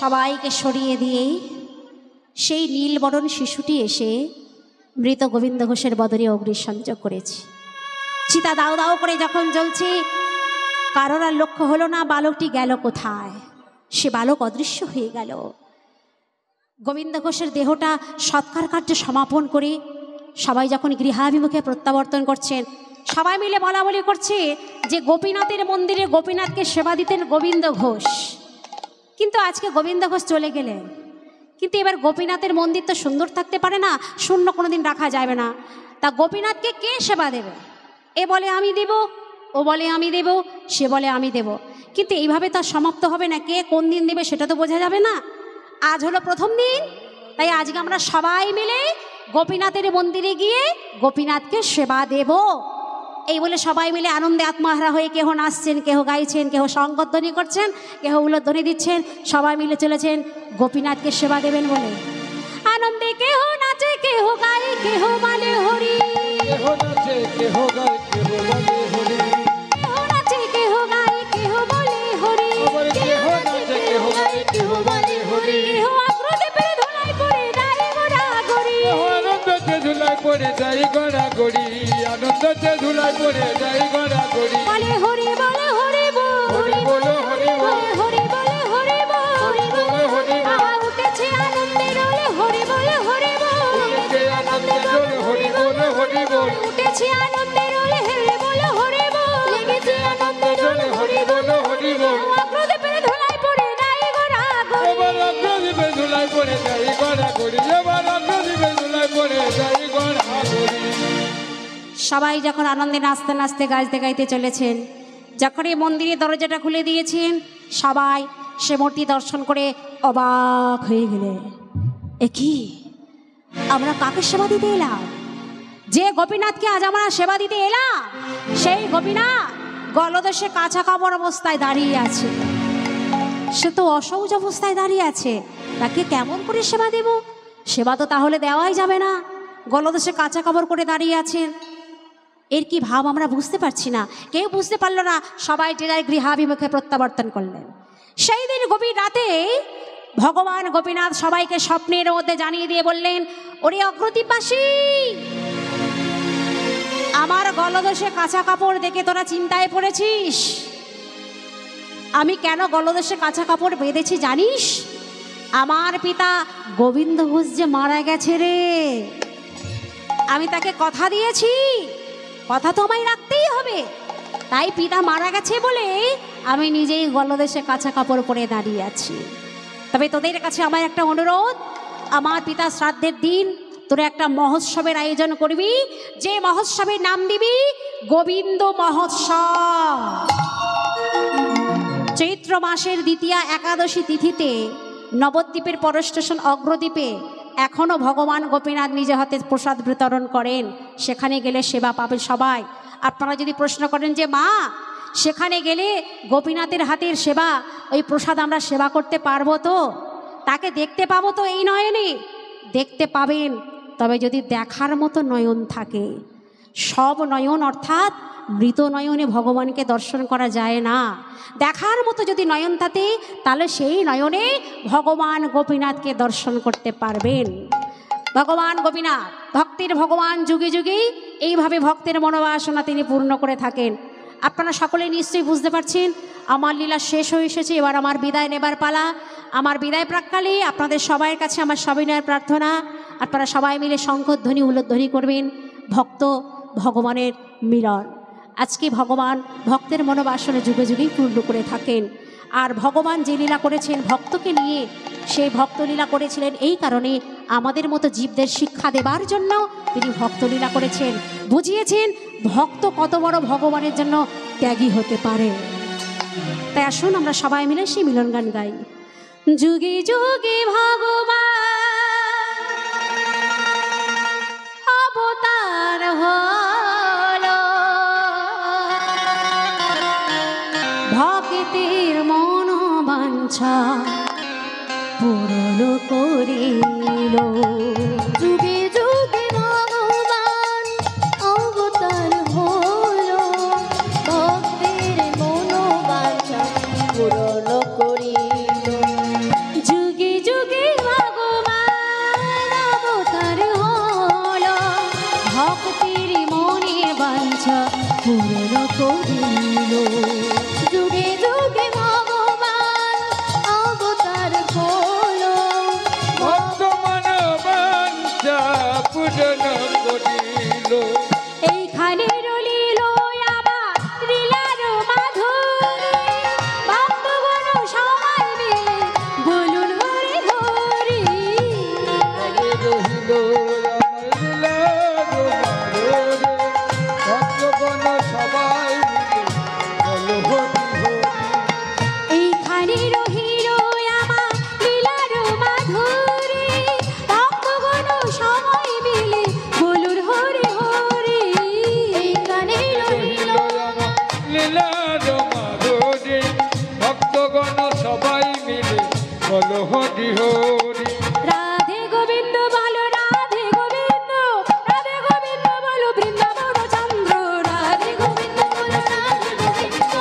সবাইকে সরিয়ে দিয়ে সেই নীলবরণ শিশুটি এসে মৃত গোবিন্দ ঘোষের বদনে অগ্নিসংযোগ করেছে। চিতা দাও দাও করে যখন জ্বলছে, কারোর আর লক্ষ্য হলো না বালকটি গেল কোথায়। সে বালক অদৃশ্য হয়ে গেল। গোবিন্দ ঘোষের দেহটা সৎকার কার্য সমাপন করে সবাই যখন গৃহাভিমুখে প্রত্যাবর্তন করছেন, সবাই মিলে বলা বলি করছে যে গোপীনাথের মন্দিরে গোপীনাথকে সেবা দিতেন গোবিন্দ ঘোষ, কিন্তু আজকে গোবিন্দ ঘোষ চলে গেলেন। কিন্তু এবার গোপীনাথের মন্দির তো সুন্দর থাকতে পারে না, শূন্য কোনোদিন রাখা যাবে না। তা গোপীনাথকে কে সেবা দেবে? এ বলে আমি দেব, ও বলে আমি দেব, সে বলে আমি দেব। কিন্তু এইভাবে তো সমাপ্ত হবে না, কে কোন দিন দেবে সেটা তো বোঝা যাবে না। আজ হলো প্রথম দিন, তাই আজকে আমরা সবাই মিলে গোপীনাথের মন্দিরে গিয়ে গোপীনাথকে সেবা দেব। এই বলে সবাই মিলে আনন্দে আত্মহারা হয়ে কেহ নাচছেন, কেহ গাইছেন, কেহ শঙ্করধ্বনি করছেন, কেহ উলধ্বনি দিচ্ছেন। সবাই মিলে চলেছেন গোপীনাথকে সেবা দেবেন বলে। আনন্দে কেহ নাচে, কেহ গায়, কেহ বলে হরি। কেহ নাচে কেহ গায় কেহ বলে হরি। কেহ নাচে কেহ গায়, কেহ বলে হরি। আবার কেহ নাচে কেহ গায় কেহ বলে হরি। কেহ অগ্রদীপের ধুলায় পড়ে যায় গড়াগড়ি। কেহ আনন্দতে ধুলায় পড়ে যায় গড়াগড়ি। আনন্দতে ধুলায় পড়ে যায় গড়াগড়ি। বলে হরি, বলে হরি বল, হরি বলো হরি বল, হরি বলে হরি বল। হরি বলো হরি বল। বাবা উঠেছে আনন্দের ওলে, হরি বলে হরি বল। উঠেছে আনন্দের দোলে, হরি বলো হরি বল। উঠেছে আনন্দের ওলে, হেলে বলে হরি বল। লেগেছে আনন্দের দোলে, হরি বলো হরি বল। অগ্রদীপের ধুলায় পড়ে যায় গড়াগড়ি। এবার অগ্রদীপে ধুলায় পড়ে যায় গড়াগড়ি। এবার অগ্রদীপে ধুলায় পড়ে যায় গড়াগড়ি। সবাই যখন আনন্দে নাচতে নাচতে গাইতে গাইতে চলেছেন, যখন এই মন্দিরের দরজাটা খুলে দিয়েছেন, সবাই সে মূর্তি দর্শন করে অবাক হয়ে গেলে, এ কি, আমরা কাকে সেবা দিতে এলাম? যে গোপীনাথকে আজ আমরা সেবা দিতে এলাম, সেই গোপীনাথ গলদেশে কাঁচা কাপড় অবস্থায় দাঁড়িয়ে আছে। সে তো অসহজ অবস্থায় দাঁড়িয়ে আছে, তাকে কেমন করে সেবা দেব? সেবা তো তাহলে দেওয়াই যাবে না, গলদেশে কাঁচা কাপড় করে দাঁড়িয়ে আছেন। এর কি ভাব আমরা বুঝতে পারছি না, কেউ বুঝতে পারলো না। সবাই যে যার গৃহাভিমুখে প্রত্যাবর্তন করলেন। সেই দিন গভীর রাতে ভগবান গোপীনাথ সবাইকে স্বপ্নের মধ্যে জানিয়ে দিয়ে বললেন, ওরে অগ্রদীপবাসী, আমার গলদেশে কাঁচা কাপড় দেখে তোরা চিন্তায় পড়েছিস। আমি কেন গলদেশে কাঁচা কাপড় বেঁধেছি জানিস? আমার পিতা গোবিন্দ ঘোষ যে মারা গেছে রে, আমি তাকে কথা দিয়েছি, কথা তো আমায় রাখতেই হবে। তাই পিতা মারা গেছে বলে আমি নিজেই গলদেশে কাঁচা কাপড় পরে দাঁড়িয়ে আছি। তবে তোদের কাছে আমার একটা অনুরোধ, আমার পিতা শ্রাদ্ধের দিন তোরা একটা মহোৎসবের আয়োজন করবি, যে মহোৎসবের নাম দিবি গোবিন্দ মহোৎসব। চৈত্র মাসের দ্বিতীয়া একাদশী তিথিতে নবদ্বীপের পর স্টেশন অগ্রদ্বীপে এখনও ভগবান গোপীনাথ নিজে হাতে প্রসাদ বিতরণ করেন। সেখানে গেলে সেবা পাবে সবাই। আপনারা যদি প্রশ্ন করেন যে মা, সেখানে গেলে গোপীনাথের হাতের সেবা, ওই প্রসাদ আমরা সেবা করতে পারবো তো? তাকে দেখতে পাবো তো? এই নয়নে দেখতে পাবেন, তবে যদি দেখার মতো নয়ন থাকে। সব নয়ন অর্থাৎ মৃত নয়নে ভগবানকে দর্শন করা যায় না। দেখার মতো যদি নয়ন থাকে, তাহলে সেই নয়নে ভগবান গোপীনাথকে দর্শন করতে পারবেন। ভগবান গোপীনাথ ভক্তের ভগবান, যুগে যুগেই এইভাবে ভক্তের মনোবাসনা তিনি পূর্ণ করে থাকেন। আপনারা সকলে নিশ্চয়ই বুঝতে পারছেন আমার লীলা শেষ হয়ে এসেছে, এবার আমার বিদায় নেবার পালা। আমার বিদায় প্রাক্কালে আপনাদের সবাইয়ের কাছে আমার সবিনয়ের প্রার্থনা, আপনারা সবাই মিলে শঙ্খধ্বনি উলধ্বনি করবেন। ভক্ত ভগবানের মিলন। আজকে ভগবান ভক্তের মনোবাসনা যুগে যুগেই পূর্ণ করে থাকেন। আর ভগবান যে লীলা করেছেন ভক্তকে নিয়ে, সেই ভক্তলীলা করেছিলেন এই কারণে, আমাদের মতো জীবদের শিক্ষা দেবার জন্য তিনি ভক্তলীলা করেছেন, বুঝিয়েছেন ভক্ত কত বড় ভগবানের জন্য ত্যাগী হতে পারে। তাই আসুন আমরা সবাই মিলে সেই মিলন গান গাই। যুগে যুগে ভগবান অবতার হলো, ভক্তের মনোবাঞ্ছা পূরণ করিল। যুগে যুগে ভগবান অবতার হলো, ভক্তের মনোবাঞ্ছা পূরণ করিল। করিল। যুগে যুগে ভগবান অবতার হলো, ভক্ত মানবাঞ্ছা পূজন করিল। এইখানে রলিল আমার লীলার মাধুরী, ভক্তগণ সবাই মিলে বলুন হরি হরি। আরে রহিল আমার লীলার মাধুরী, ভক্তগণ সবাই মিলে বলো হরি হরি। এইখানে রহিল আমার লীলার মাধুরী, ভক্তগণ সবাই মিলে বলুন হরি হরি। এইখানে রহিল আমার লীলার মাধুরী, ভক্তগণ সবাই মিলে বলো হরি হরি। রাধে গোবিন্দ বলো রাধে গোবিন্দ, রাধে গোবিন্দ বলো বৃন্দাবন চন্দ্র। রাধে গোবিন্দ বলো রাধে গোবিন্দ,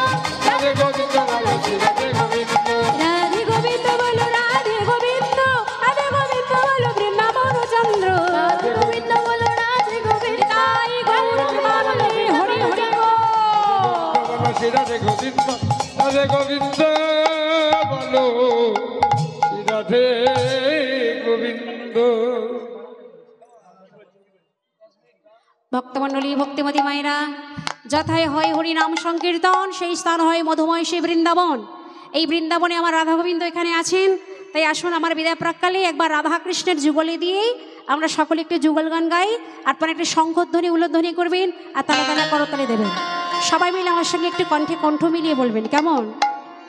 রাধে গোবিন্দ বলো শ্রী রাধে গোবিন্দ। রাধে গোবিন্দ বলো রাধে গোবিন্দ, রাধে গোবিন্দ বলো বৃন্দাবন চন্দ্র। রাধে গোবিন্দ বলো রাধে গোবিন্দ, তাই গৌর প্রেমানন্দে হরি হরি গো। বলো শ্রী রাধে গোবিন্দ, রাধে গোবিন্দ বলো শ্রী রাধে গোবিন্দ। ভক্তমণ্ডলী ভক্তিমতী মায়েরা, যথায় হয় হরি নাম সংকীর্তন, সেই স্থান হয় মধুময় সেই বৃন্দাবন। এই বৃন্দাবনে আমার রাধা গোবিন্দ এখানে আছেন, তাই আসুন আমার বিদায় প্রাক্কালে একবার রাধা কৃষ্ণের যুগলে দিয়েই আমরা সকলে একটি যুগল গান গাই। আপনারা একটি শঙ্খধ্বনি উল্লোধ্বনি করবেন আর তালা তালা করতালি দেবেন। সবাই মিলে আমার সঙ্গে একটু কণ্ঠে কণ্ঠ মিলিয়ে বলবেন, কেমন?